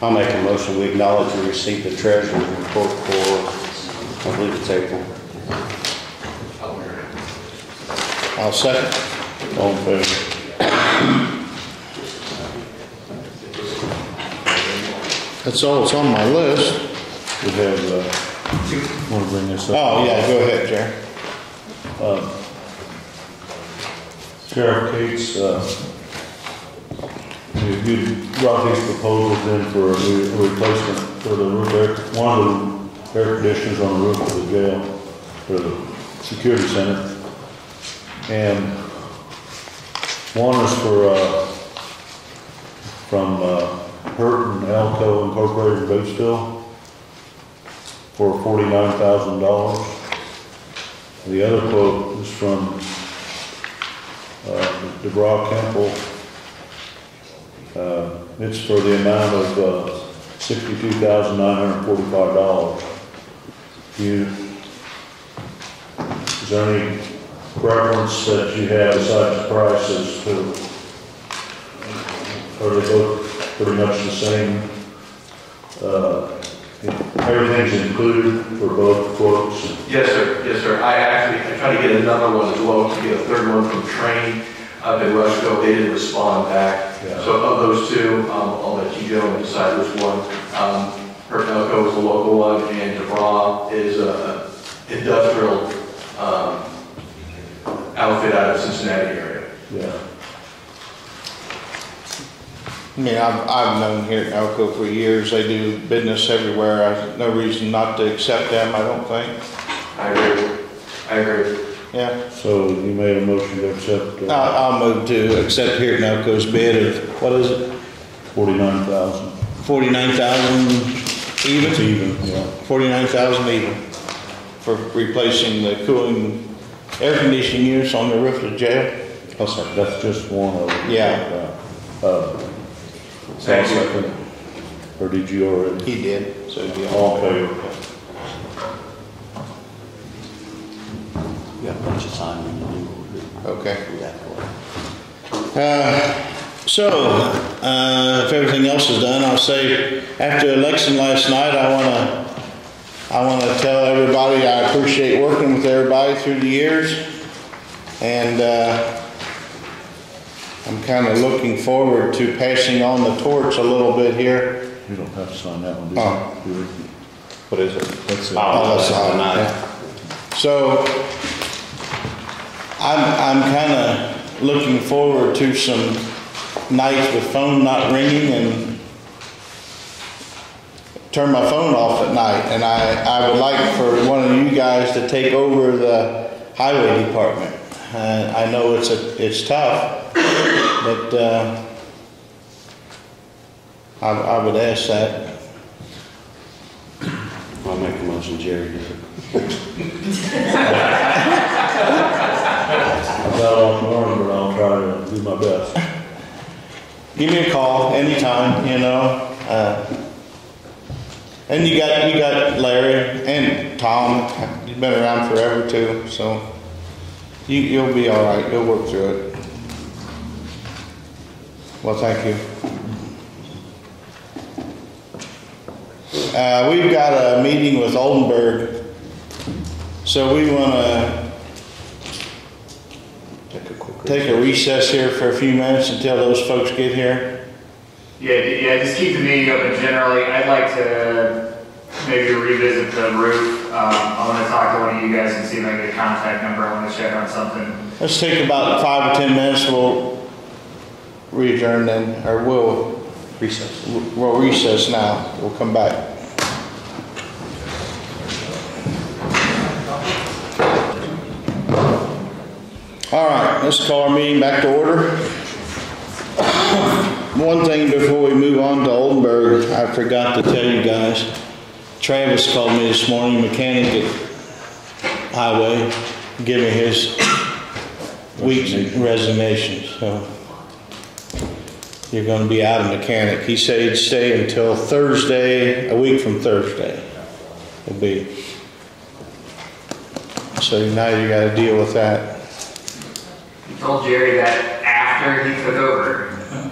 I'll make a motion, we acknowledge and receive the treasurer's report for, I believe it's April. I'll second. All in favor? That's all that's on my list. We have, want to bring this up? Oh, yeah, go ahead, Jerry. Sheriff Cates, you brought these proposals in for a replacement for the roof one of the air conditioners on the roof of the jail, for the security center. And one is from Hurt and Alco Incorporated Batesville for $49,000. The other quote is from DeBrow Campbell. It's for the amount of $62,945. Is there any preference that you have besides the prices? Are they both pretty much the same? Everything's included for both quotes? Yes, sir. Yes, sir. I tried to get another one as well, to get a third one from Train up in Rushville. They didn't respond back. Yeah. So of those two, I'll let you go and decide which one. Hertelco is the local one, and DeBra is a industrial outfit out of Cincinnati area. Yeah. I mean, I've known here at Alco for years. They do business everywhere. I have no reason not to accept them, I don't think. I agree. Yeah. So you made a motion to accept? I'll move to accept here at Alco's bid of, what is it? $49,000. 49,000 even? It's even, yeah. 49,000 even for replacing the cooling air conditioning units on the roof of the jail. That's just one of them. Yeah. Second. Or did you already? He did, so it'd be All in favor? You got a bunch of signing to do. Okay. If everything else is done, I'll say after election last night, I want to tell everybody I appreciate working with everybody through the years, and I'm kind of looking forward to passing on the torch a little bit here. You don't have to sign that one, do you? Oh. What is it? That's it. That's all right. So I'm kind of looking forward to some nights with phone not ringing and turn my phone off at night. And I would like for one of you guys to take over the highway department. I know it's tough, but I would ask that. I'll make a motion, Jerry. I've got all morning, but I'll try to do my best. Give me a call anytime, you know. And you got Larry and Tom. He's been around forever too, so you'll be all right. You'll work through it. Well, thank you. We've got a meeting with Oldenburg, so we want to take a recess here for a few minutes until those folks get here. Yeah, just keep the meeting open generally. I'd like to maybe revisit the roof I want to talk to one of you guys and see if I can get a contact number. I want to check on something. Let's take about 5 or 10 minutes. We'll re-adjourn then, or we'll Recess. we'll recess now. We'll come back. All right, let's call our meeting back to order. One thing before we move on to Oldenburg, I forgot to tell you guys. Travis called me this morning, mechanic at Highway, give me his week's resignation. So you're going to be out of mechanic. He said he'd stay until Thursday, a week from Thursday. It'll be. So now you got to deal with that. You told Jerry that after he took over.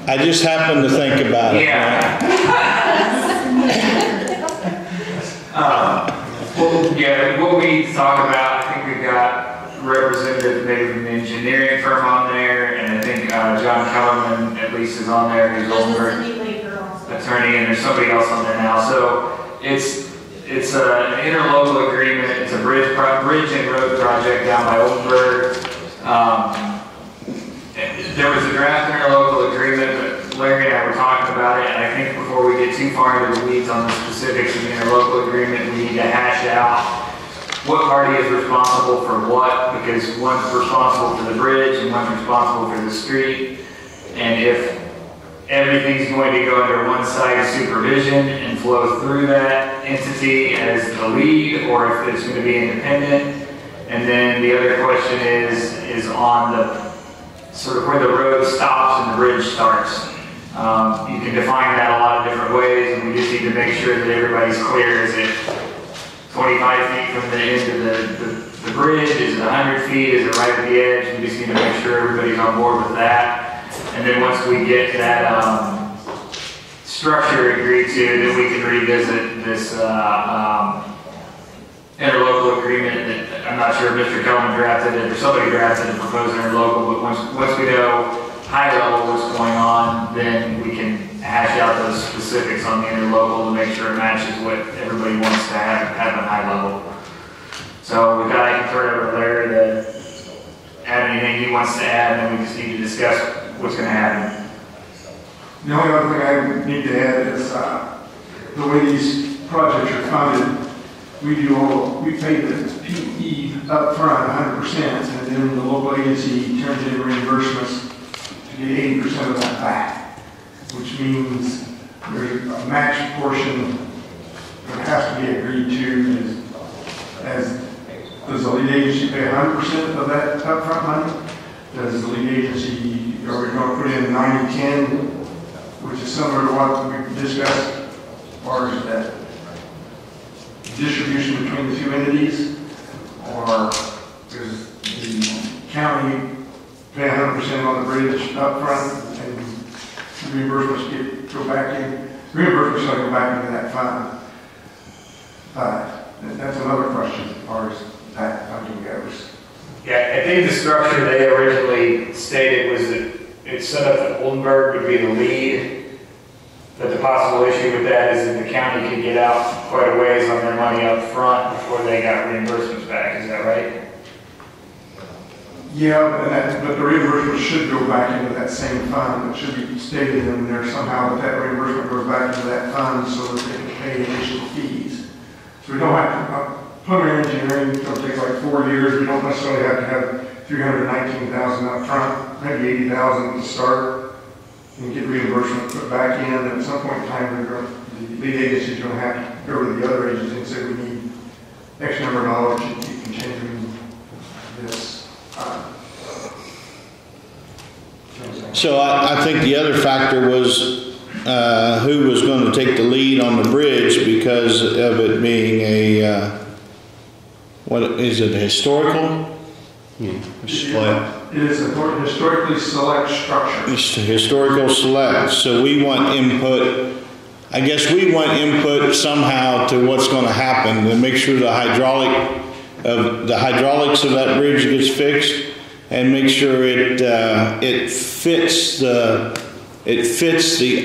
I just happened to think about it. Yeah. Well, what we need to talk about, I think we've got representative maybe from the engineering firm on there, and I think John Kellerman at least is on there, who's Oldenburg attorney, and there's somebody else on there now. So it's an interlocal agreement. It's a bridge and road project down by Oldenburg. There was a draft interlocal agreement, but Larry and I were talking about it, and I think before we get too far into the weeds on the specifics of the interlocal agreement, we need to hash out what party is responsible for what, because one's responsible for the bridge and one's responsible for the street. And if everything's going to go under one side supervision and flow through that entity as the lead, or if it's going to be independent. And then the other question is on the sort of where the road stops and the bridge starts. You can define that a lot of different ways, and we just need to make sure that everybody's clear. Is it 25 feet from the end of the bridge? Is it 100 feet? Is it right at the edge? We just need to make sure everybody's on board with that. And then once we get that structure agreed to, then we can revisit this interlocal agreement that I'm not sure if Mr. Kelman drafted it or somebody drafted a proposed interlocal, but once we know high level what's going on, then we can hash out those specifics on the interlocal to make sure it matches what everybody wants to have at high level. So with that, I can turn it over to Larry to add anything he wants to add, and then we just need to discuss what's going to happen. The only other thing I need to add is the way these projects are funded. We pay the PE up front 100%, and then the local agency turns in reimbursements to get 80% of that back, which means there's a match portion that has to be agreed to. Does the lead agency pay 100% of that upfront money? Does the lead agency, are we going to put in 90-10, which is similar to what we discussed as far as that distribution between the two entities, or does the county pay 100% on the bridge up front and reimbursements go back in? Reimbursements shall go back into that fund. That's another question as far as that funding goes. Yeah, I think the structure they originally stated was that it's set up that Oldenburg would be the lead. But the possible issue with that is that the county could get out quite a ways on their money up front before they got reimbursements back. Is that right? Yeah, but the reimbursement should go back into that same fund. It should be stated in there somehow that that reimbursement goes back into that fund so that they can pay additional fees. So we don't have to, preliminary engineering, it'll take like 4 years. We don't necessarily have to have $319,000 up front, maybe $80,000 to start. And get reimbursement put back in, and at some point in time, the lead agency is going to have to go to the other agency and say we need X number of dollars to keep continuing this. So I think the other factor was who was going to take the lead on the bridge because of it being a, what is it, historical? Yeah. It is a historically select structure. It's historical select. So we want input. I guess we want input somehow to what's going to happen to make sure the hydraulics of that bridge gets fixed, and make sure it fits the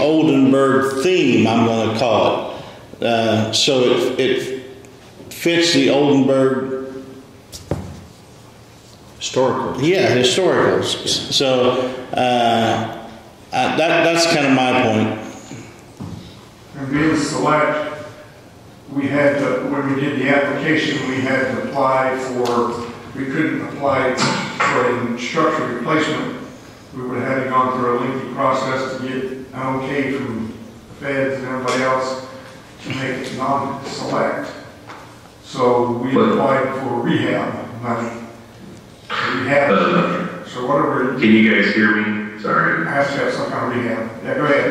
Oldenburg theme, I'm going to call it. So it fits the Oldenburg. Historical. Yeah, historical. So that's kind of my point. And being select, we had to, when we did the application, we had to apply for, we couldn't apply for a structure replacement. We would have had to gone through a lengthy process to get an okay from the feds and everybody else to make it non-select. So we applied for rehab money. So whatever. Can you guys hear me? Sorry. I have to have some kind of rehab. Yeah, go ahead.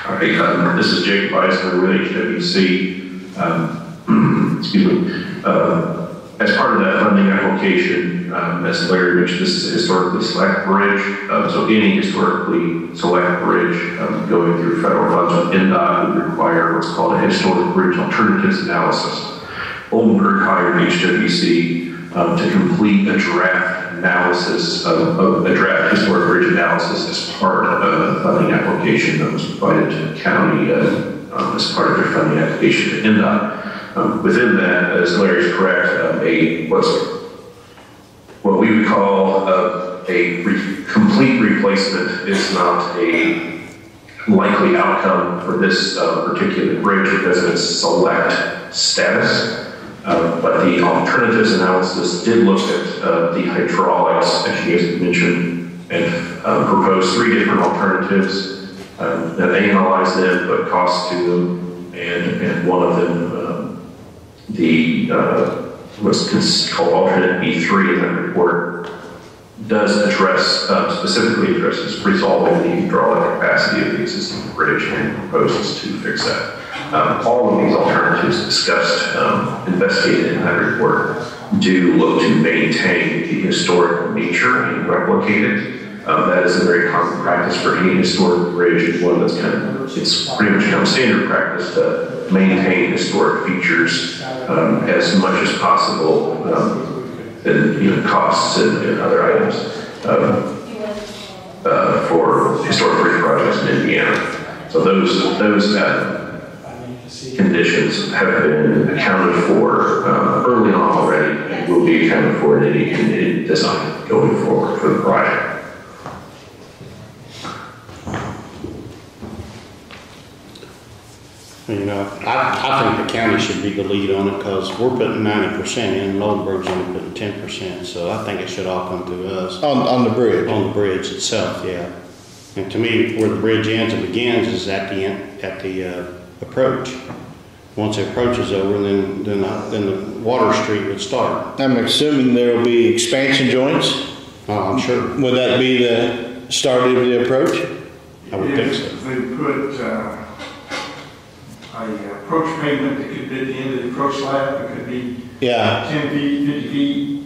Okay, this is Jake Weissner with HWC. Excuse me. As part of that funding application, as Larry mentioned, this is a historically select bridge. So any historically select bridge going through federal funds with NDOT would require what's called a historic bridge alternatives analysis. Oldenburg hired HWC to complete a draft analysis of a draft historic bridge analysis as part of the funding application that was provided to the county as part of their funding application to NDOT. Within that, as Larry's correct, what we would call complete replacement is not a likely outcome for this particular bridge because of its select status. But the alternatives analysis did look at the hydraulics, as you guys mentioned, and proposed 3 different alternatives. That they analyzed the input costs to them, and one of them, what's called alternate B3 in that report, does specifically addresses resolving the hydraulic capacity of the existing bridge and proposes to fix that. All of these alternatives discussed, investigated in that report, do look to maintain the historic nature and replicate it. That is a very common practice for any historic bridge. It's one that's it's pretty much become standard practice to maintain historic features as much as possible, and costs and other items for historic bridge projects in Indiana. So those conditions have been accounted for early on already and will be accounted for in any design going forward for the project. I think the county should be the lead on it because we're putting 90% in and Oldenburg's only putting 10%. So I think it should all come through us. On the bridge? On the bridge itself, yeah. And to me, where the bridge ends and begins is at the end, at the approach. Once the approach is over, then the Water Street would start. I'm assuming there will be expansion joints? Oh, I'm sure. Would that be the start of the approach? I would think so. They put a approach pavement that could be at the end of the approach slab. It could be 10 feet, 50 feet.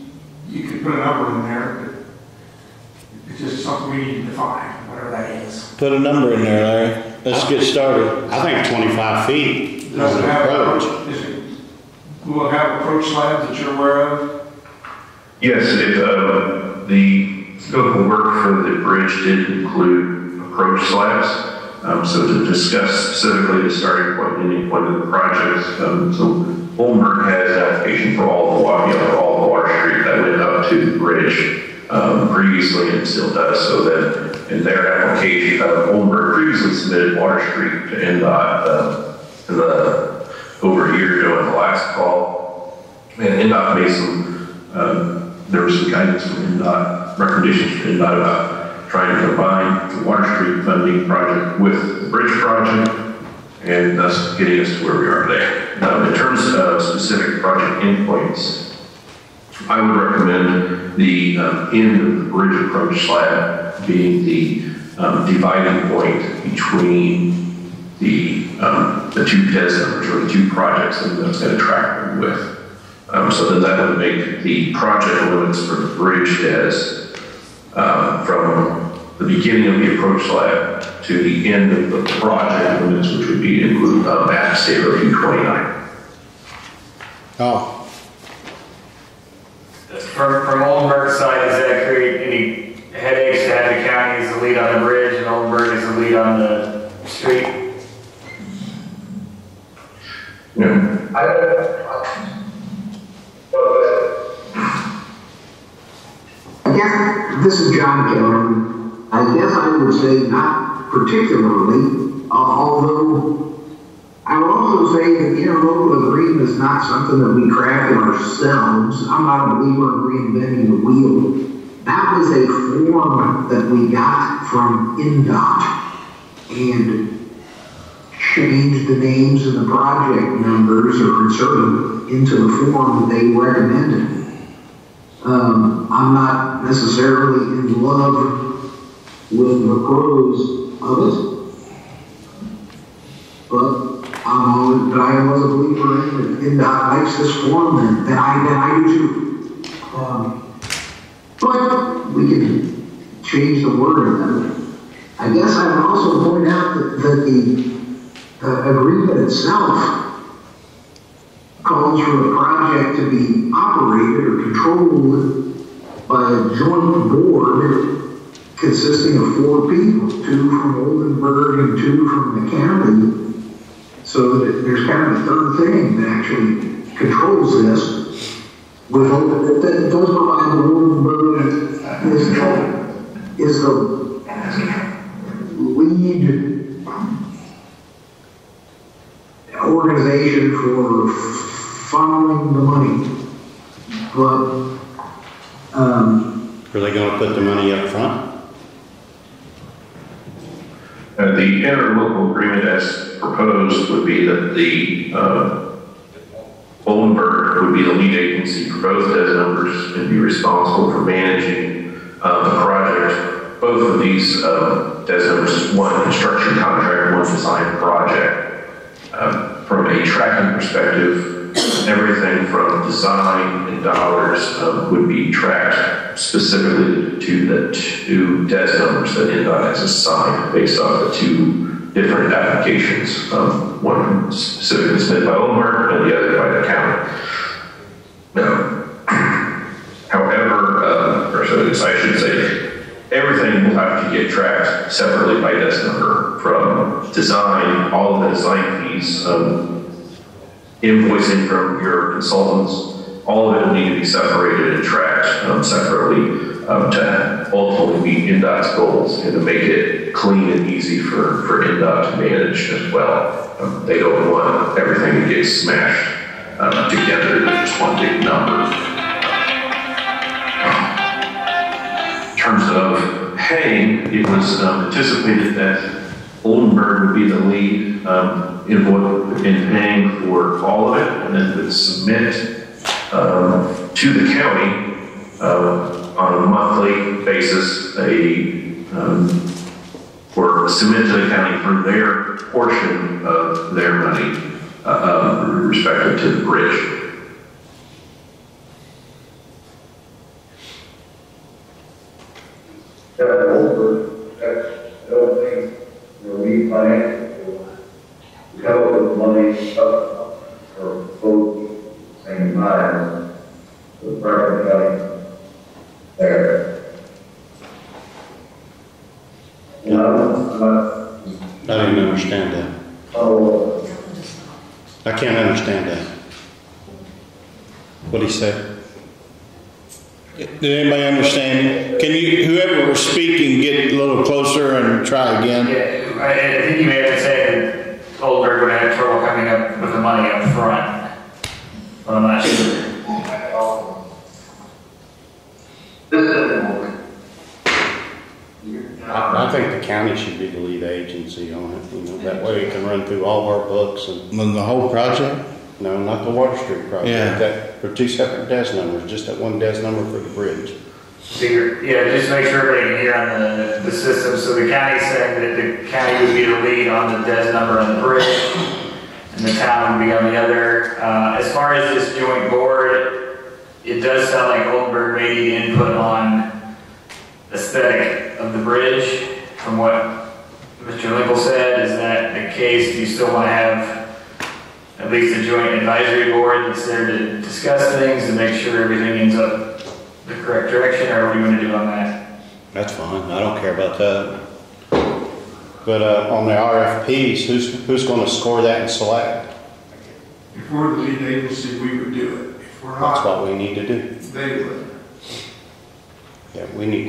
You could put a number in there, but it's just something we need to define, whatever that is. Put a number in there, Larry. Let's get started. I think 25 feet. Does it have approach? Will it have approach slabs that you're aware of? Yes, the scope of work for the bridge did include approach slabs. So to discuss specifically the starting point and ending point of the project, so Oldenburg has an application for all the Water Street that went up to the bridge previously and still does. So then in their application, Oldenburg previously submitted Water Street to NDOT over a year ago in the last call. And NDOT made there was some guidance from NDOT, recommendations from NDOT about trying to combine the Water Street funding project with the bridge project, and thus getting us to where we are today. Now, in terms of specific project endpoints, I would recommend the end of the bridge approach slab being the dividing point between the two PES numbers, or the two projects that it's going to track them with. So then that would make the project limits for the bridge PES from the beginning of the approach slab to the end of the project limits, which would be include map state review 29. Oh. From Oldenburg's side, does that create any headaches to have the county as the lead on the bridge and Oldenburg as the lead on the street? Yeah. guess, this is John Keller. I guess I would say not particularly, although I will also say that interlocal agreement is not something that we crafted ourselves. I'm not a believer in reinventing the wheel. That was a form that we got from INDOT and changed the names and the project numbers or inserted them into the form that they recommended. I'm not necessarily in love with the pros of it, but I was a believer in it. INDOT likes this form, then I do too. But we can change the word of it. I guess I would also point out that the agreement itself calls for the project to be operated or controlled by a joint board consisting of 4 people, 2 from Oldenburg and 2 from the county. So that there's kind of a third thing that actually controls this. That does provide the Oldenburg is the lead organization for funneling the money. But are they going to put the money up front? The interlocal agreement as proposed would be that the Oldenburg would be the lead agency for both DES numbers and be responsible for managing the project. Both of these DES numbers, one construction contract, one design project. From a tracking perspective, everything from design and dollars would be tracked specifically to the 2 DES numbers that INDOT has assigned based off the 2 different applications, one specifically submitted by Oldenburg and the other by the county. However, or so I should say, everything will have to get tracked separately by DES number, from design, all of the design fees, invoicing from your consultants, all of it will need to be separated and tracked separately to ultimately meet INDOT's goals and to make it clean and easy for INDOT to manage as well. They don't want everything to get smashed together into just one big number. In terms of paying, it was anticipated that Oldenburg would be the lead in paying for all of it, and then would submit to the county on a monthly basis or submit to the county for their portion of their money respective to the bridge. We financially cover the money up for both same time, the private county there. I don't even understand that. Oh. I can't understand that. What did he say? Did anybody understand? Can you, whoever was speaking, get a little closer and try again? Yeah, I think you may have said that Oldenburg would have trouble coming up with the money up front, but I'm not sure. I think the county should be the lead agency on it. You know, that way it can run through all of our books and the whole project. No, not the Water Street project. Yeah. That for 2 separate DES numbers, just that one DES number for the bridge. So yeah, just make sure everybody can hear on the system. So the county's saying that the county would be the lead on the DES number on the bridge, and the town would be on the other. As far as this joint board, it does sound like Oldenburg may need input on aesthetic of the bridge. From what Mr. Linkel said, is that the case? Do you still want to have at least a joint advisory board that's there to discuss things and make sure everything ends up the correct direction, or what do you want to do on that? That's fine. I don't care about that. But on the RFPs, who's going to score that and select? If we're the lead agency, we would do it. If we're not, that's what we need to do. They would. Yeah, we need.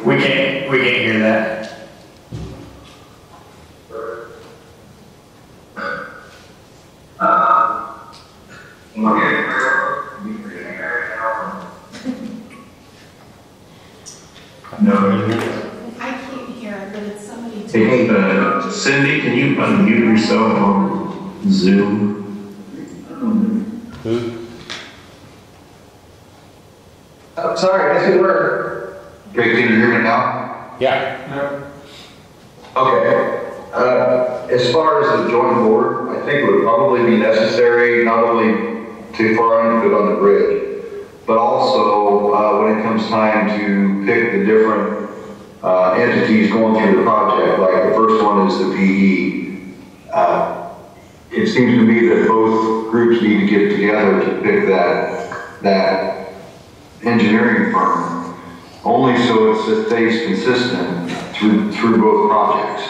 We can't hear that. No. I can't hear it, but it's somebody. Hey, Cindy, can you unmute yourself on Zoom? Who? Oh, sorry, that's good word. Okay, can you hear me now? Yeah. Okay. As far as the joint board, I think it would probably be necessary not only to far put on the bridge, but also when it comes time to pick the different entities going through the project. Like the first one is the PE. It seems to me that both groups need to get together to pick that engineering firm, only so it stays consistent through both projects.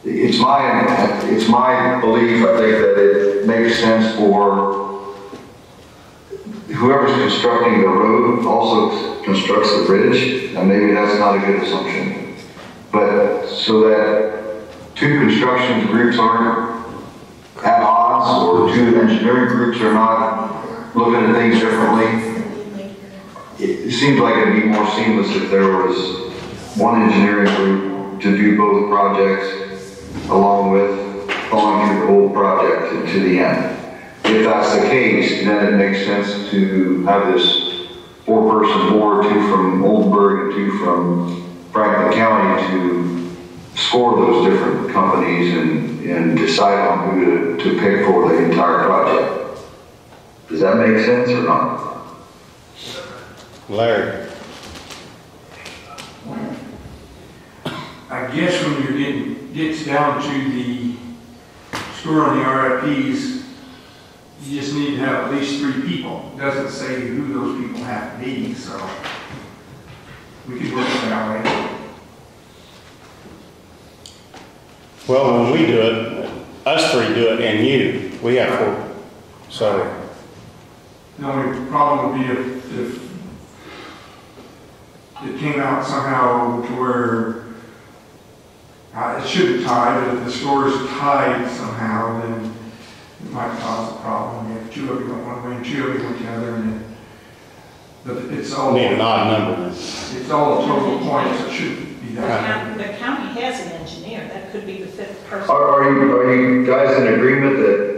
It's my belief, I think, that it makes sense for whoever's constructing the road also constructs the bridge, and maybe that's not a good assumption. But so that two construction groups aren't at odds, or two engineering groups are not looking at things differently, it seems like it'd be more seamless if there was one engineering group to do both projects, along with following through the whole project to the end. If that's the case, then it makes sense to have this four-person board, two from Oldenburg and two from Franklin County, to score those different companies and decide on who to pick for the entire project. Does that make sense or not? Larry. I guess when gets down to the score on the RFPs, you just need to have at least 3 people. It doesn't say who those people have to be, so we could work it that way. Well, when we do it, us 3 do it, and you, we have 4. So The only problem would be if it came out somehow to where it shouldn't tie, but if the score is tied somehow, then it might cause a problem. If 2 of you went one way and 2 of you went the other, but it's all need an odd number. It's all total points. It shouldn't be that. The county has an engineer. That could be the 5th person. Are you guys in agreement that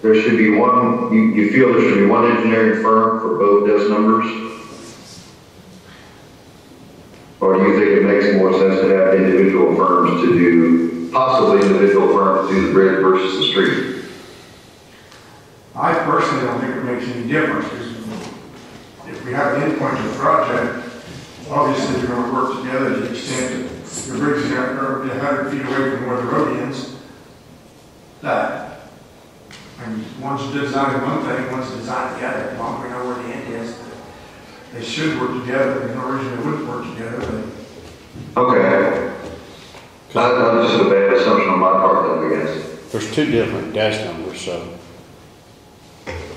there should be one, you feel there should be one engineering firm for both those numbers? Or do you think it makes more sense to have individual firms to do, possibly individual firms to do the bridge versus the street? I personally don't think it makes any difference, because if we have an endpoint to the project, obviously we're going to work together to the extent that the bridge is going to be 100 feet away from where the road ends. And one's designing one thing, one's designing the other. As long as we know where the end is, they should work together. There's no reason they wouldn't work together. Okay. That's just a bad assumption on my part, then, I guess. There's 2 different desk numbers, so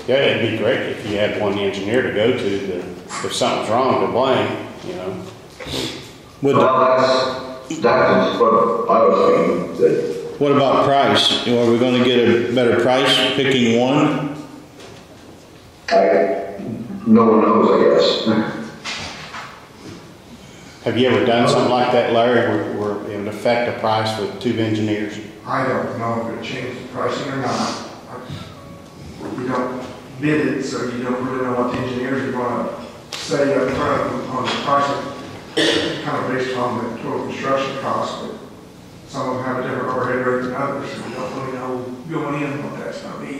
yeah, it'd be great if you had one engineer to go to if something's wrong to blame, you know. Well, that's what I was thinking. What about price? Are we going to get a better price picking one? No one knows, I guess. Have you ever done something like that, Larry, where it would affect the price with 2 engineers? I don't know if it changed the pricing or not. We don't bid it, so you don't really know what the engineers are going to say up front on the pricing, kind of based on the total construction cost, but some of them have a different overhead rate than others, so we don't really know going in what that's going to be.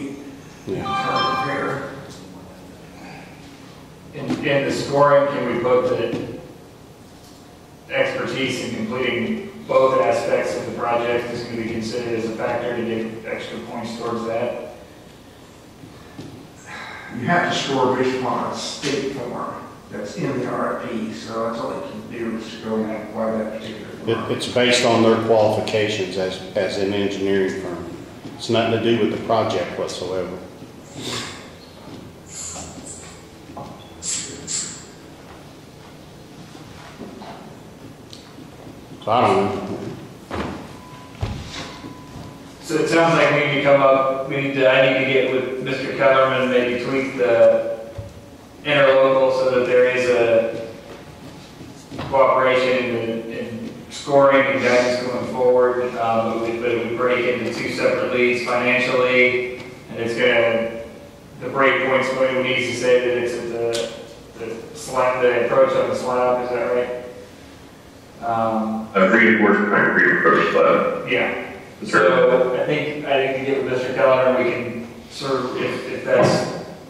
Yeah. It's hard to compare. In the scoring, can we put the expertise in completing both aspects of the project is going to be considered as a factor to get extra points towards that? You have to score based upon a state form that's in the RFP, so that's all they can do is to go and apply that particular form. It's based on their qualifications as an engineering firm. It's nothing to do with the project whatsoever. So I don't know. So it sounds like we need to come up, I need to get with Mr. Kellerman, maybe tweak the interlocal so that there is a cooperation in scoring and guidance going forward. But it would break into two separate leagues financially, and it's the break point's going to need to say that it's at the approach on the slab, is that right? Agreed, we're trying to agree approach, Yeah. So I think to get with Mr. Keller, we can if that's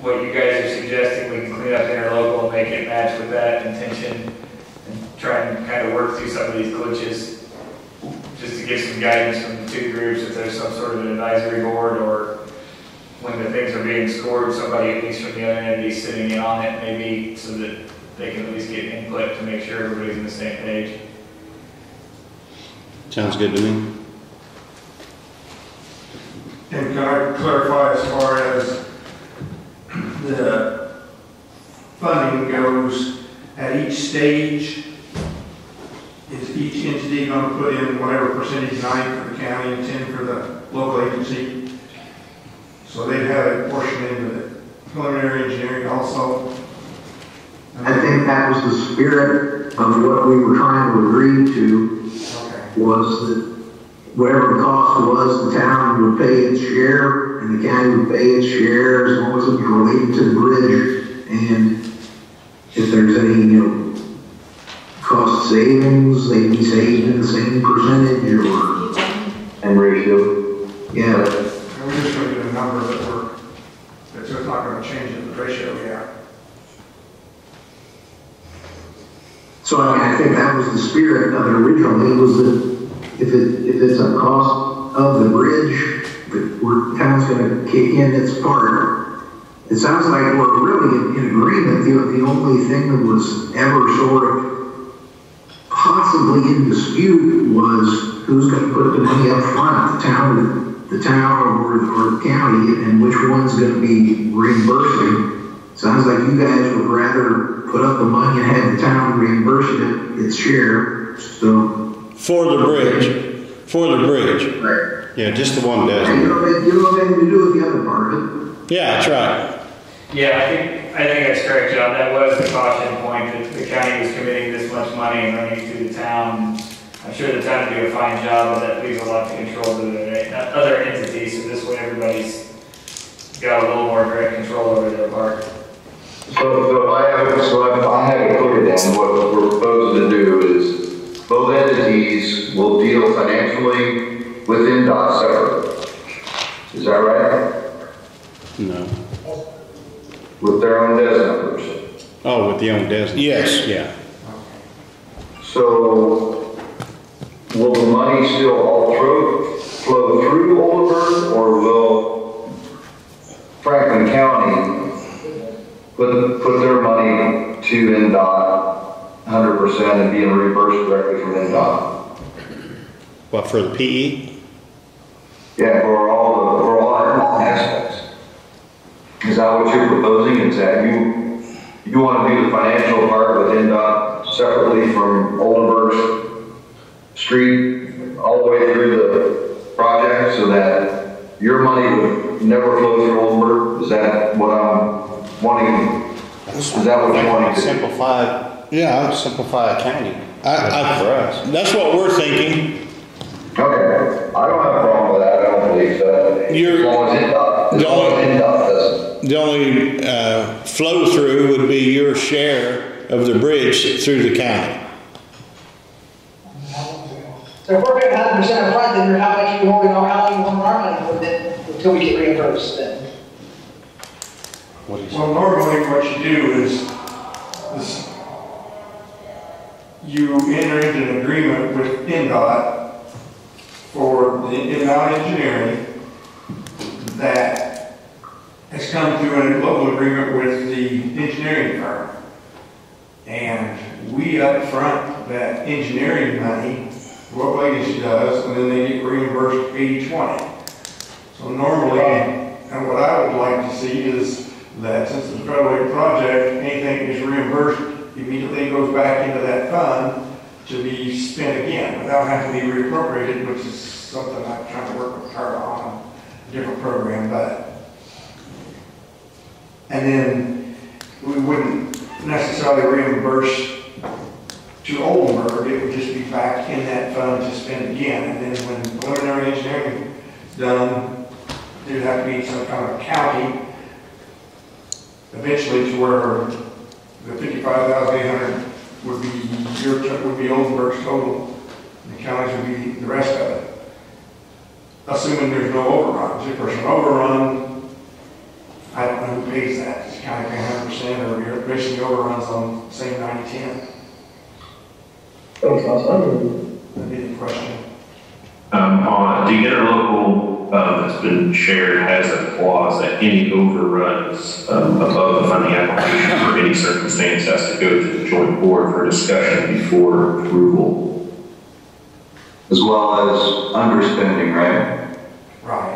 what you guys are suggesting, we can clean up the interlocal and make it match with that intention and try and kind of work through some of these glitches just to get some guidance from the two groups if there's some sort of an advisory board or when the things are being scored, somebody at least from the other entity sitting in on it maybe so that they can at least get input to make sure everybody's on the same page. Sounds good to me. And can I clarify as far as the funding goes, at each stage, is each entity going to put in whatever percentage, 9 for the county and 10 for the local agency? So they have a portion into the preliminary engineering also? I think that was the spirit of what we were trying to agree to, was that whatever the cost was, the town would pay its share, and the county would pay its share as long as it was related to the bridge. And if there's any, cost savings, they'd be saved in the same percentage or and ratio. Yeah. And we're just going to get a number that's not going to change the ratio, yeah. So I think that was the spirit of it originally, was that if it's a cost of the bridge, the town's going to kick in its part. It sounds like we're really in agreement. The only thing that was ever sort of possibly in dispute was who's going to put the money up front, the town or the county, and which one's going to be reimbursing. Sounds like you guys would rather put up the money and have the town reimburse its share. So for the bridge. Right. Yeah, just the one does. You don't have anything to do with the other part of it. Yeah, that's right. Yeah, I think that's correct, John. That was the caution point that the county was committing this much money and running it through the town. I'm sure the town would do a fine job, but that leaves a lot to control to the other entities. So this way, everybody's got a little more direct control over their part. So I have it clear then. What we're proposing to do is both entities will deal financially with NDOT separately. Is that right? No. With their own DES numbers. Oh, with the own DES? Yes. Yeah. So will the money still all flow through Oldenburg, or will Franklin County put their money to NDOT 100% and being reimbursed directly from NDOT? What, for the PE? Yeah, for all aspects. Is that what you're proposing? Is that you want to do the financial part with NDOT separately from Oldenburg Street all the way through the project so that your money would never flow through Oldenburg? Is that what I'm wanting? Is that what you want to do? Simplify accounting. For us. That's what we're thinking. Okay, I don't have a problem with that. I don't believe so. As long as NDOT does it. The only flow through would be your share of the bridge through the county. So if we're paying 100% up front, then how much we want, how long we want our money for then until we get reimbursed then? Well, normally what you do is you enter into an agreement with NDOT for the NDOT engineering that has come to a global agreement with the engineering firm. And we up front that engineering money, what agency does, and then they get reimbursed 80-20. So normally, And what I would like to see is that since it's a federal aid project, anything is reimbursed immediately goes back into that fund to be spent again without having to be reappropriated, which is something I'm trying to work with her on a different program, and then we wouldn't necessarily reimburse to Oldenburg, it would just be back in that fund to spend again. And then when preliminary engineering is done, there'd have to be some kind of county eventually to where the 55,800 would be Oldenburg's total, and the counties would be the rest of it. Assuming there's no overruns. If there's an overrun, I don't know who pays that. Is the county paying 100% or you're basing the overruns on the same 90-10? That'd be the question. On the interlocal that's been shared has a clause that any overruns above the funding application for any circumstance has to go to the joint board for discussion before approval. As well as underspending, right? Right.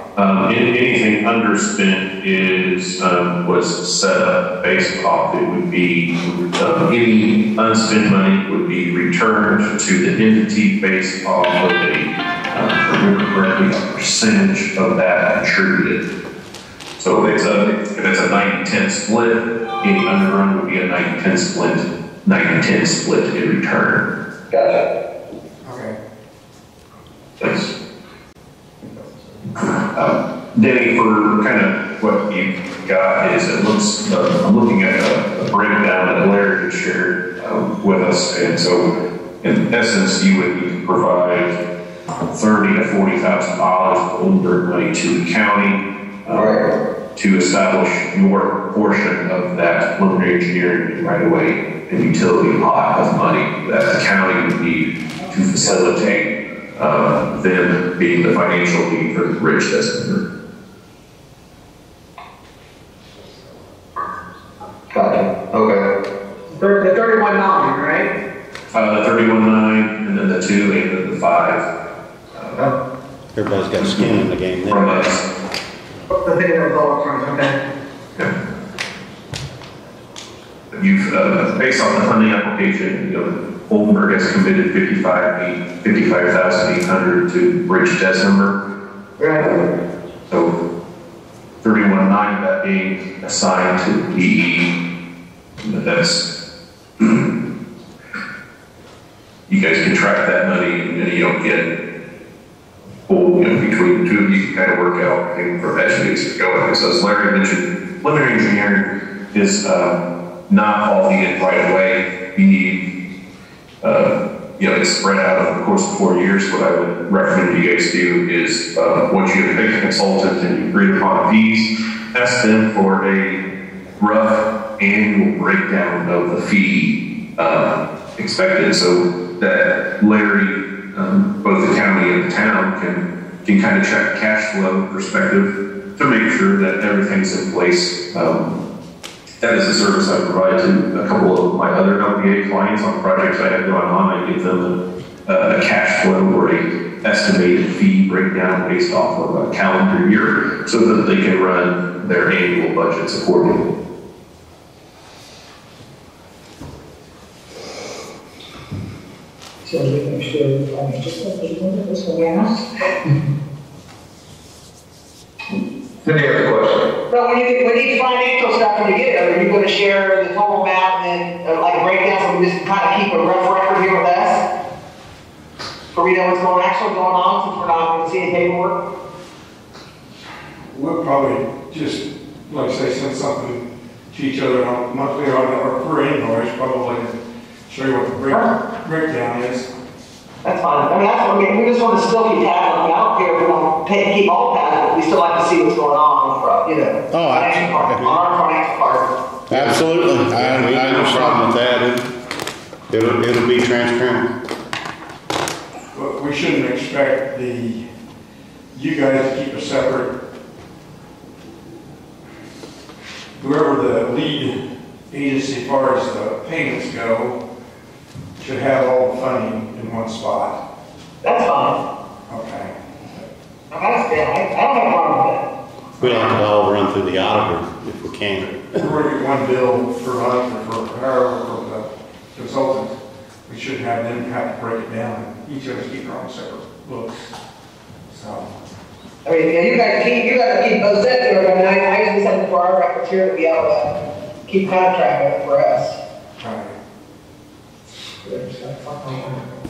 Anything underspent is was set up based off. It would be any unspent money would be returned to the entity based off of a percentage of that contributed. So if it's a 90-10 split, any underrun would be a 90-10 split in return. Gotcha. Okay. Thanks. Denny, for kind of what you've got is it looks, I'm looking at a breakdown that Larry had shared with us, and so in essence you would need to provide $30,000 to $40,000 of Oldenburg money to the county to establish your portion of that preliminary engineering right away and utility pot of money that the county would need to facilitate them being the financial lead for the bridge test. Gotcha. Okay. The 31.9, right? The 31.9, and then the 2, and then the 5. Everybody's got skin in the game there. From us. The thing that was all up front, okay. Yeah. You've, based on the funding application, Oldenburg has committed $55,800 to bridge test number. Right. So 31.9 of that being assigned to PE. That's you guys can track that money, and then you don't get between the two of you can kind of work out from that needs to go. So as Larry mentioned, preliminary engineering is not all needed right away. You need, it's spread out over the course of 4 years. What I would recommend you guys do is once you have picked a consultant and you agreed upon fees, ask them for a rough annual breakdown of the fee expected, so that Larry, both the county and the town, can kind of check cash flow perspective to make sure that everything's in place. That is a service I provide to a couple of my other LPA clients on projects I have going on. I give them a cash flow or a estimated fee breakdown based off of a calendar year so that they can run their annual budgets accordingly. So we make sure the financial statement is going to ask. Any other question? But when you financial stuff together, are you going to share the total amount and then like a breakdown so we just kind of keep a rough record here with us? So we know what's actually going on since we're not going to see any paperwork? We'll probably just, like I say, send something to each other on monthly or per invoice, probably show you what the breakdown is. That's fine. I mean, we just want to still keep tabs on it. I don't care if we don't keep all tabs, but we still like to see what's going on, financial part, on our financial part. Absolutely. I have no problem with that. It'll be transparent. But we shouldn't expect you guys to keep a separate, whoever the lead agency as far as the payments go, should have all the funding in one spot. That's fine. Okay. I don't have a problem with that. We like it all run through the auditor if we can. We're going to get one bill per month or for however for the consultant. We shouldn't have them have to break it down. Each of us keep our own separate books. So. I mean, yeah, you guys keep those sets there, but I just need something for our records here to be able to keep contract of it for us. Right.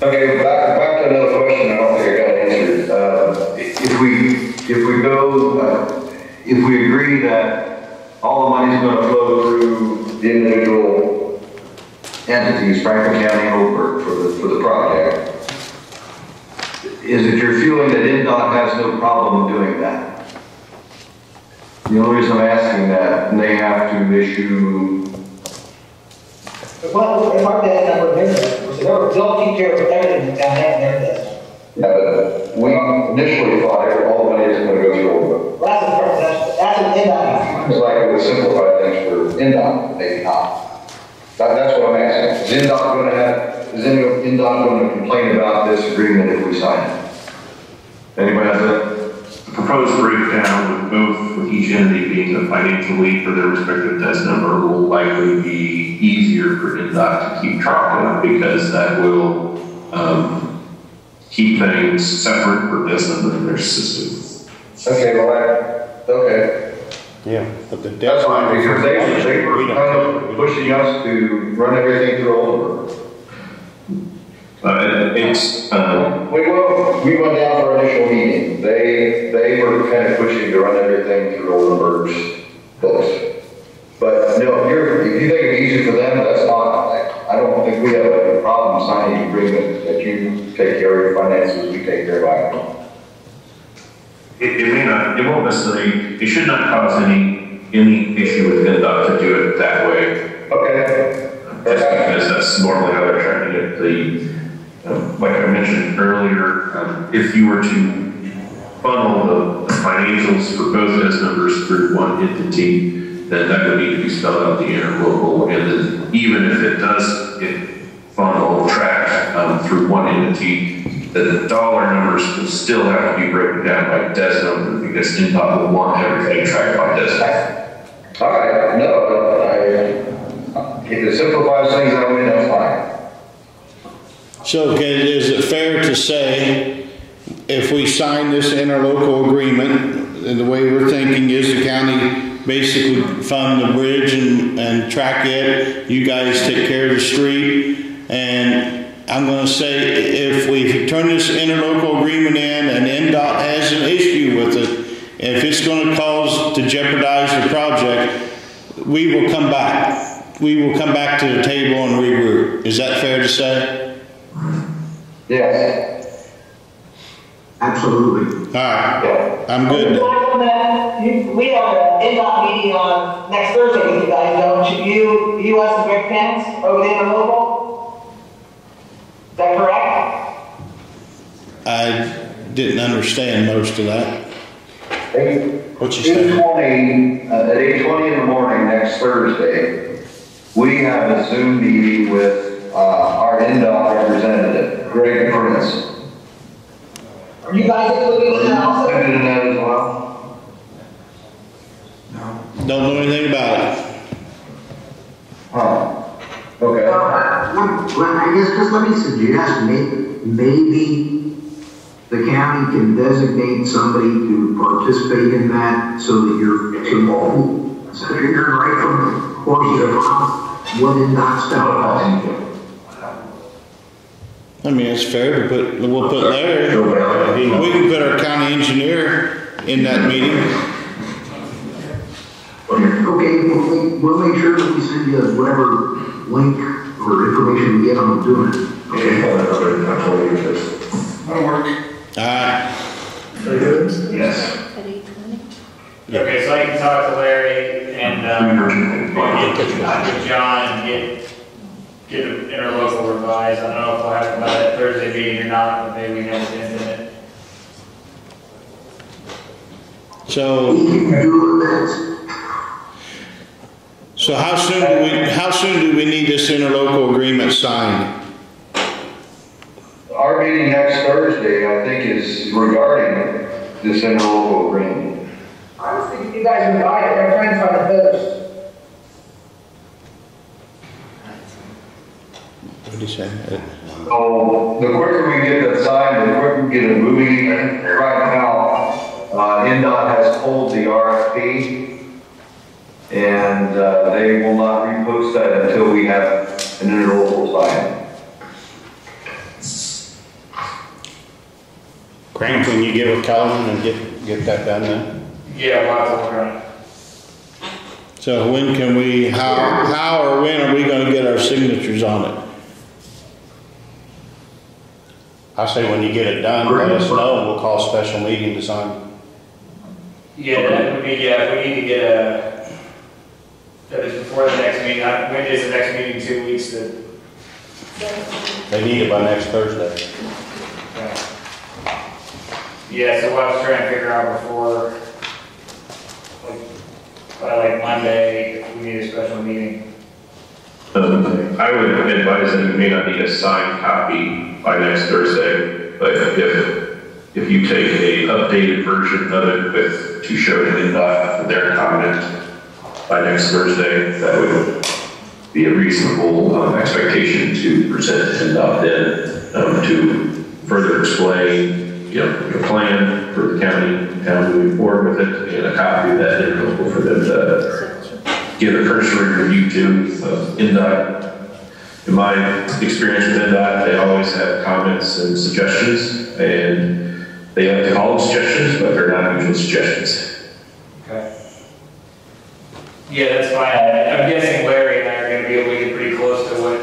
Okay, back to another question. I don't think I got answered. If we agree that all the money is going to flow through the individual entities, Franklin County and Oakburg, for the project, is it your feeling that NDOT has no problem doing that? The only reason I'm asking that, they have to issue. If our debt number is they'll keep care of everything down there in their desk. Yeah, but we initially thought all the money is going to go through Oakburg. That's an NDOT. It's like it would simplify things for NDOT, maybe not. That's what I'm asking. Is NDOT going to complain about this agreement if we sign it? Anybody have that? The proposed breakdown with both, with each entity being the financial lead for their respective test number, will likely be easier for NDOT to keep track of, because that will keep things separate for this number in their system. Okay, well, okay. Yeah, but the That's fine, because they were kind of pushing us to run everything through Oldenburg. We went down for our initial meeting. They were kind of pushing to run everything through Oldenburg's books. But no, if you think it's easy for them, that's not. I don't think we have a problem signing an agreement that you take care of your finances, we take care of ours. It may not, it won't necessarily, it should not cause any issue with NDOT to do it that way. Okay. Just because that's normally how they're trying to get the, like I mentioned earlier, if you were to funnel the financials for both those numbers through one entity, then that would need to be spelled out the interlocal, and then even if it does get funnel tracked through one entity, the dollar numbers will still have to be broken down by DES number, because NDOT will want everything tracked by DES number. All right, no, if it simplifies things that way, that's fine. So, okay, is it fair to say, if we sign this interlocal agreement, and the way we're thinking is the county basically fund the bridge and track it, you guys take care of the street, and I'm going to say, if we turn this interlocal agreement in and NDOT has an issue with it, if it's going to cause to jeopardize the project, we will come back. We will come back to the table and regroup. Is that fair to say? Yes. Absolutely. All right. I'm good. We have an NDOT meeting on next Thursday with you guys, don't you? You us and Greg Pence over the interlocal? Is that correct? I didn't understand most of that. What you said? At 8:20 in the morning next Thursday, we have a Zoom meeting with our NDOT representative, Greg Prince. Are you guys included in that also? Included in that as well? Don't know anything about it. Huh. Okay. I guess just let me suggest maybe the county can designate somebody to participate in that so that you're right from the horse's mouth what NDOT's telling us. I mean, it's fair to we'll put Larry. We can put our county engineer in that meeting. Okay, we'll make sure that we send you whatever link or information we get on doing it. Okay. That'll work. All right. Yes. Okay, so I can talk to Larry and get with John and get an interlocal revised. I don't know if we'll have it by that Thursday meeting or not, but maybe we have it in it. So how soon do we need this interlocal agreement signed? Our meeting next Thursday, I think, is regarding this interlocal agreement. I was thinking you guys would buy it, they're trying to find a host. What did he say? So the quicker we get that signed, the quicker we get it moving. Right now, NDOT has pulled the RFP, and they will not repost that until we have an interlocal sign. Graham, can you get with Kellerman and get that done then? Yeah, we'll have to work on it. So when can we, how or when are we gonna get our signatures on it? I say when you get it done, let us know, we'll call a special meeting to sign. Yeah, that would be, yeah, we need to get that is before the next meeting. When is the next meeting? 2 weeks to. They need it by next Thursday. Okay. Yeah, so what I was trying to figure out before, by like Monday, if we need a special meeting. I would advise that you may not need a signed copy by next Thursday, but if you take a updated version of it with to show it in their comment by next Thursday, that would be a reasonable expectation to present to NDOT then to further explain, your plan for the county, how moving forward with it, and a copy of that interlocal for them to give a cursory review to NDOT. In my experience with NDOT, they always have comments and suggestions, and they like to call them suggestions, but they're not usually suggestions. Okay. Yeah, that's fine. I'm guessing Larry and I are going to be able to get pretty close to what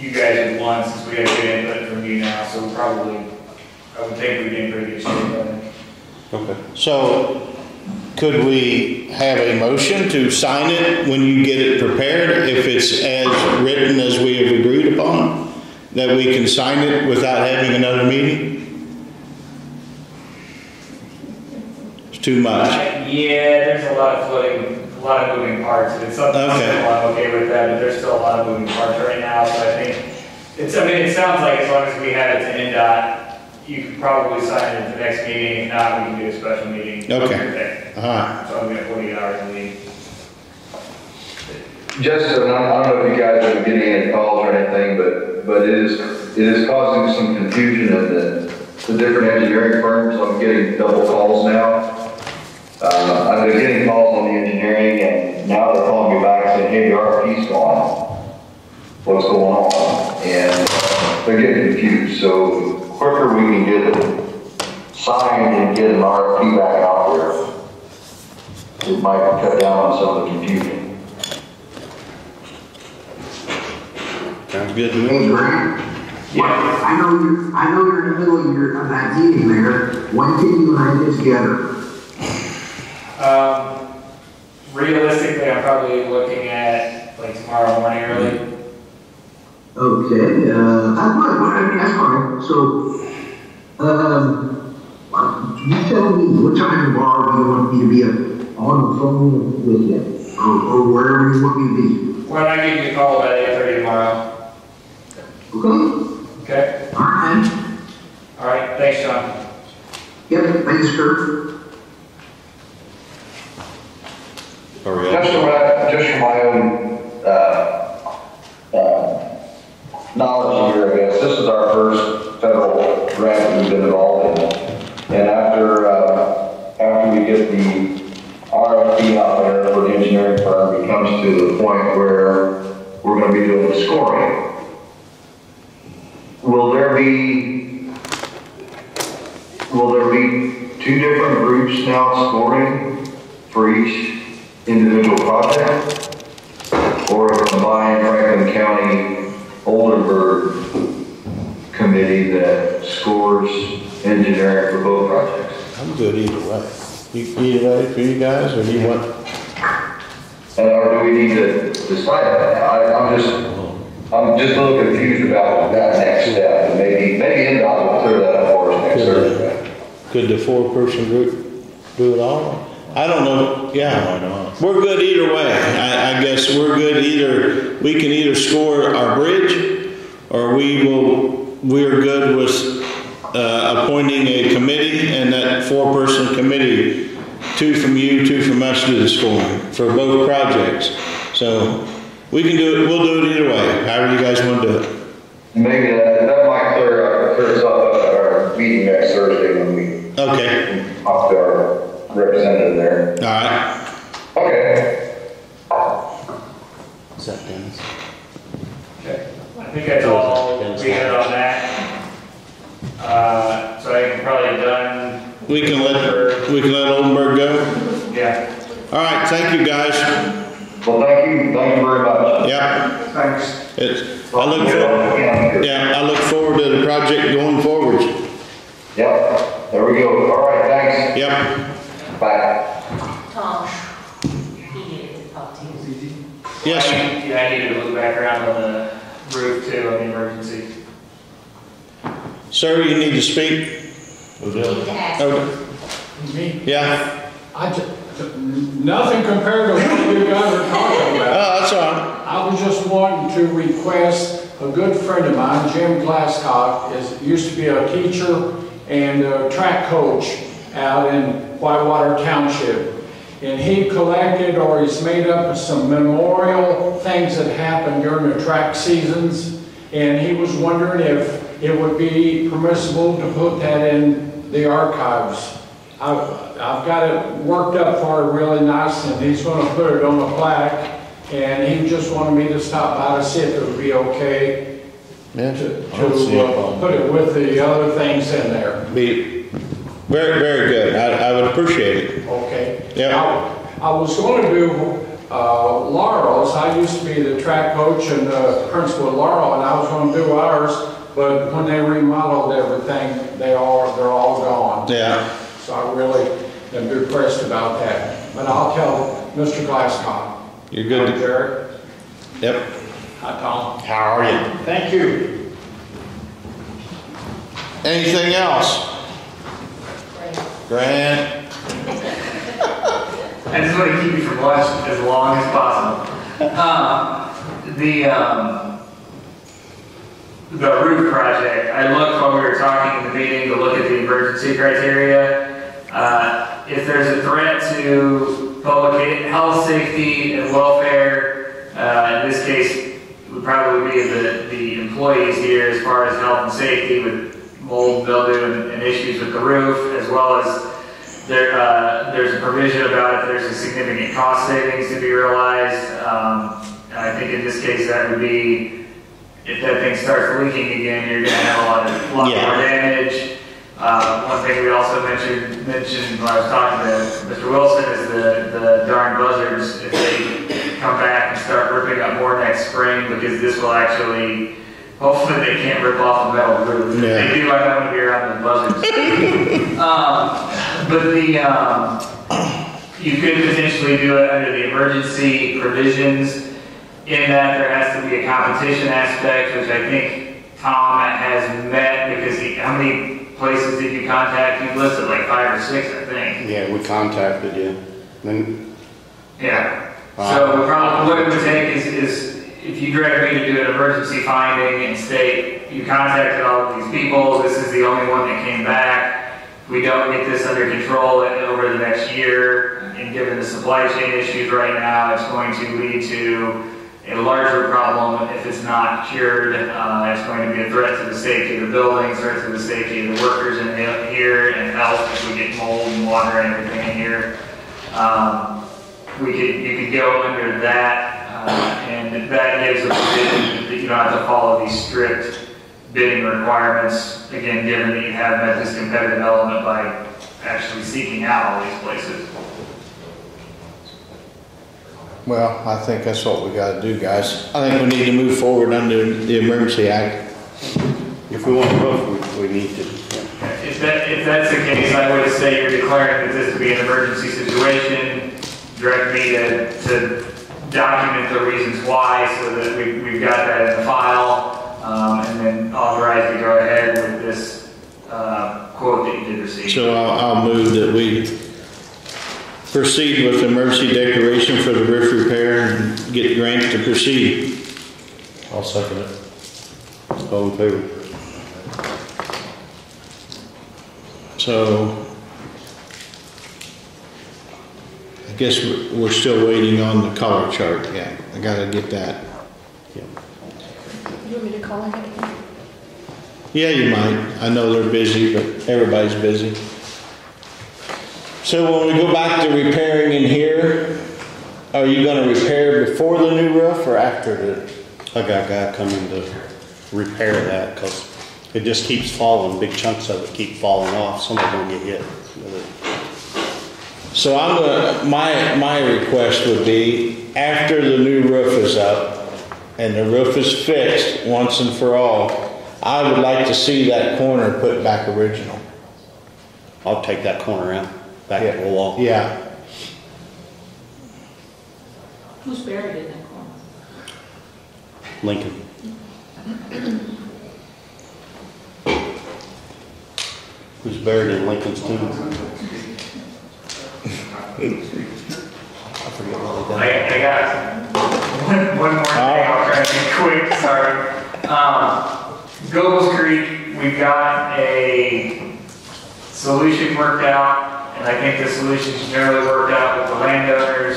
you guys would want, since we have good input from you now, so probably, I would think we're getting pretty good shape. Okay. So could we have a motion to sign it when you get it prepared, if it's as written as we have agreed upon, that we can sign it without having another meeting? It's too much. Yeah, there's a lot of moving parts. If it's something simple, I'm okay with that, but there's still a lot of moving parts right now, so I think, it sounds like as long as we have it to NDOT, you could probably sign it at the next meeting. If not, we can do a special meeting. Okay. So I'm going to 48 hours a week. Just, I don't know if you guys are getting any calls or anything, but it is causing some confusion in the different engineering firms. I'm getting double calls now. I've been getting calls on the engineering, and now they're calling me back saying, hey, the RFP's gone. What's going on? And they're getting confused. So the quicker we can get it signed and get an RFP back out there, it might cut down on some of the confusion. Sounds good to me. Hey, Grant. Yeah. I know you're in the middle of that meeting there. When can you and I get together? Realistically, I'm probably looking at like tomorrow morning early. Okay, that's fine. So, you tell me what time tomorrow do you want me to be on the phone with you, or wherever you want me to be. Why don't I give you a call about 8:30 tomorrow? Okay. Okay. All right. All right. Thanks, John. Yep. Thanks, sir. Just from my own knowledge here, I guess, this is our first federal grant that we've been involved in. And after we get the RFP out there for the engineering firm, it comes to the point where we're going to be doing the scoring. Will there be two different groups now scoring for each individual project, or a combined Franklin County Oldenburg committee that scores engineering for both projects? I'm good either way. Either way for you guys, or do you want? Or do we need to decide that? I'm just a little confused about that next step. And maybe NDOT will clear that up for us next Thursday. Could the 4-person group do it all? I don't know. Yeah, why not? We're good either way. I guess we're good either. We can either score our bridge, or we're good with appointing a committee, and that 4-person committee 2 from you, 2 from us do the scoring for both projects. So we can do it, we'll do it either way, however you guys want to do it. Maybe that might clear us up at our meeting next Thursday when we talk to our representative there. All right. Okay. Is that Dennis? Okay. I think that's all we had on that. So I think we're probably done. We can let Oldenburg go. Yeah. All right. Thank you, guys. Well, thank you very much. Yeah. Thanks. I look forward to the project going forward. Yep. There we go. All right. Thanks. Yep. Bye. Tom, he needed to talk to you. Yes. I need to move back around on the roof too on the emergency. Sir, you need to speak. You need to ask. Me? Yeah. Nothing compared to what you guys are talking about. Oh, that's all right. I was just wanting to request a good friend of mine, Jim Glasscock, used to be a teacher and a track coach out in Whitewater Township. And he collected, or he's made up some memorial things that happened during the track seasons. And he was wondering if it would be permissible to put that in the archives. I've got it worked up for it really nice, and he's going to put it on a plaque. And he just wanted me to stop by to see if it would be okay to put it with the other things in there. Be very, very good. I would appreciate it. Okay. Yeah. I was going to do Laurel's. I used to be the track coach and the principal at Laurel, and I was going to do ours. But when they remodeled everything, they're all gone. Yeah. So I really am depressed about that. But I'll tell Mr. Glasscock. You're good. Hi, Jared. Yep. Hi, Tom. How are you? Thank you. Anything else? Grant? I just want to keep you from lunch as long as possible. The roof project, I looked while we were talking in the meeting to look at the emergency criteria. If there's a threat to public health, safety, and welfare, in this case, it would probably be the employees here as far as health and safety with mold, mildew, and issues with the roof, as well as there's a provision about if there's a significant cost savings to be realized. And I think in this case that would be, if that thing starts leaking again, you're going to have a lot more damage. One thing we also mentioned when I was talking to Mr. Wilson is the darn buzzards, if they come back and start ripping up more next spring, because this will actually, hopefully they can't rip off a metal roof. If they do, I'm not going to be around the buzzards. But you could potentially do it under the emergency provisions, in that there has to be a competition aspect, which I think Tom has met, because how many places did you contact? You listed like 5 or 6, I think. Yeah, we contacted you. Yeah. So probably what it would take is if you direct me to do an emergency finding and state you contacted all of these people, this is the only one that came back. If we don't get this under control over the next year, and given the supply chain issues right now, it's going to lead to a larger problem if it's not cured. It's going to be a threat to the safety of the building, threat to the safety of the workers in here, and health if we get mold and water and everything in here. You could go under that, and that gives a provision that you don't have to follow these strict bidding requirements. Again, given that you have met this competitive element by actually seeking out all these places. Well, I think that's what we got to do, guys. I think we need to move forward under the Emergency Act. If we want to vote, we need to. If that's the case, I would say you're declaring that this to be an emergency situation. Direct me to document the reasons why, so that we've got that in the file, and then authorize to go ahead with this quote that you did receive. So I'll move that we proceed with emergency declaration for the roof repair and get grants to proceed. I'll second it. All in favor? So guess we're still waiting on the color chart. Yeah, I gotta get that. You want me to call him again? Yeah, you might. I know they're busy, but everybody's busy. So when we go back to repairing in here, are you gonna repair before the new roof or after the? I got a guy coming to repair that because it just keeps falling. Big chunks of it keep falling off. Somebody's gonna get hit with it. So my request would be, after the new roof is up and the roof is fixed once and for all, I would like to see that corner put back original. I'll take that corner out, back to the wall. Yeah. Who's buried in that corner? Lincoln. Who's buried in Lincoln's tomb? I forget what they done. I got one more thing. I'll try to be quick. Sorry. Gobles Creek, we've got a solution worked out, and I think the solution's generally worked out with the landowners.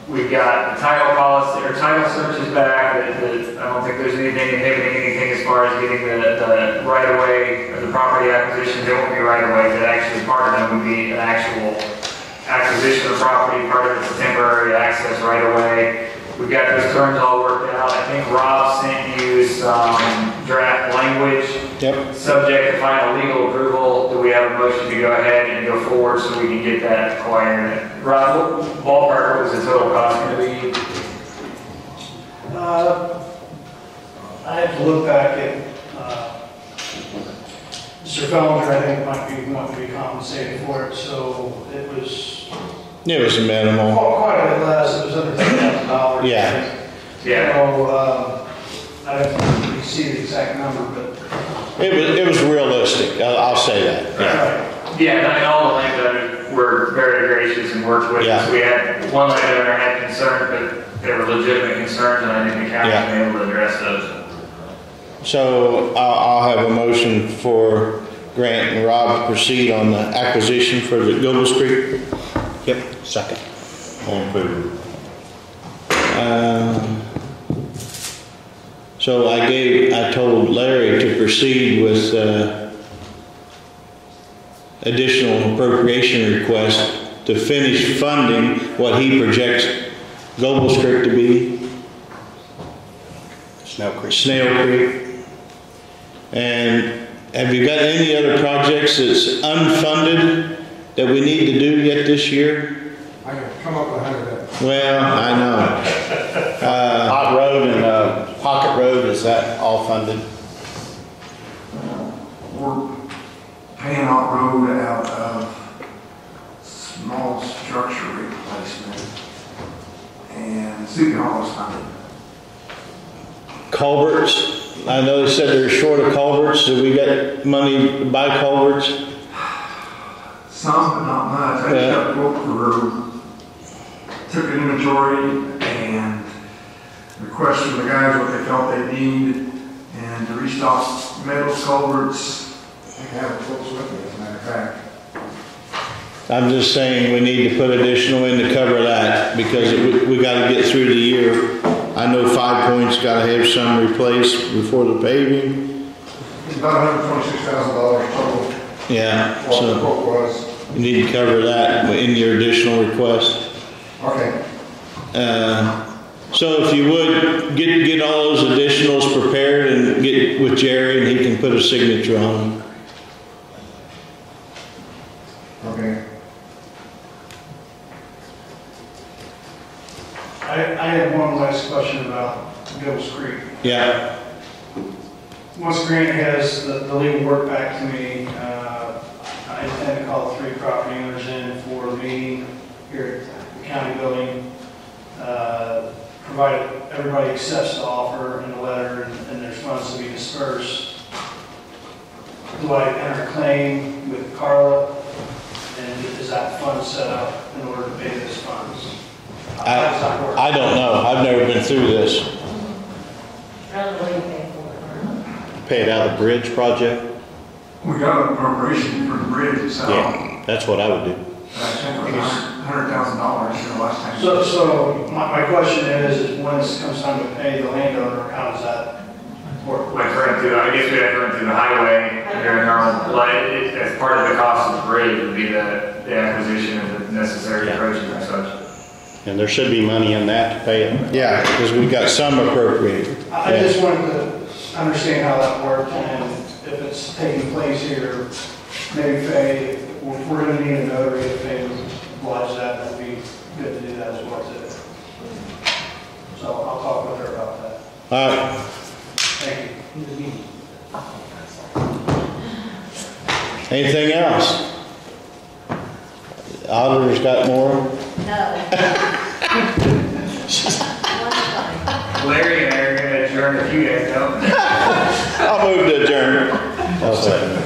We've got the title policy or title searches back. I don't think there's anything inhibiting anything as far as getting the right of way or the property acquisition. There won't be right of way. That actually part of them would be an actual acquisition of property. Part of it's a temporary access right of way. We've got those terms all worked out. I think Rob sent you some draft language. Yep. Subject to final legal approval. Do we have a motion to go ahead and go forward so we can get that acquired? Rob, what ballpark, what was the total cost going to be? I have to look back at, Mr. Fellinger, I think, might be wanting to be compensated for it, so it was minimal. quite a bit less. It was under $10,000. Yeah. Yeah. So, I don't really see the exact number, but. It was realistic. I'll say that. Yeah. Yeah, and all the landowners were very gracious and worked with us. We had one landowner had concerns, but they were legitimate concerns, and I think the county was able to address those. So I'll have a motion for Grant and Rob to proceed on the acquisition for the Gobles Creek. Yep, second. All in favor? So I told Larry to proceed with additional appropriation request to finish funding what he projects Gobles Creek to be. Snail Creek. And have you got any other projects that's unfunded that we need to do yet this year? I can come up with 100. Well, I know. Hot Road and Pocket Road, is that all funded? We're paying Hot Road out of small structure replacement, and City Hall is funded. Culverts, I know they said they're short of culverts. Do we got money to buy culverts? Some, but not much. I just got a quote for, took an inventory and requested from the guys what they felt they needed, and to restock metal culverts. I have it close with me, as a matter of fact. I'm just saying we need to put additional in to cover that because we got to get through the year. I know 5 Point's got to have some replaced before the paving. It's about $126,000 total. Yeah, What the so quote was. you need to cover that in your additional request. Okay. So if you would, get all those additionals prepared and get with Jerry and he can put a signature on them. Okay. I had one last question about Gobles Creek. Yeah. Once Grant has the legal work back to me, I intend to call the 3 property owners in for a meeting here at the county building, provided everybody accepts the offer and the letter and there's funds to be dispersed. Do I enter a claim with Carla, and is that fund set up in order to pay those funds? How does that work? I don't know. I've never been through this. Pay it out of the bridge project? We got an appropriation for the bridge itself. Yeah, that's what I would do. $100,000 the last time. So my question is when it comes time to pay the landowner, how does that work? Like run through, I guess we have to run through the highway, during normal, like, as part of the cost of the bridge would be the acquisition of the necessary approaches and such. And there should be money in that to pay it. Yeah, because we've got some appropriated. I just wanted to understand how that worked, and if it's taking place here, maybe pay, if we're gonna need a notary to pay, oblige that, that'd be good to do that as well too. So I'll talk with her about that. All right. Thank you. Anything else? Auditor's got more? Larry and I are going to adjourn if you guys don't. I'll move to adjourn. I'll second.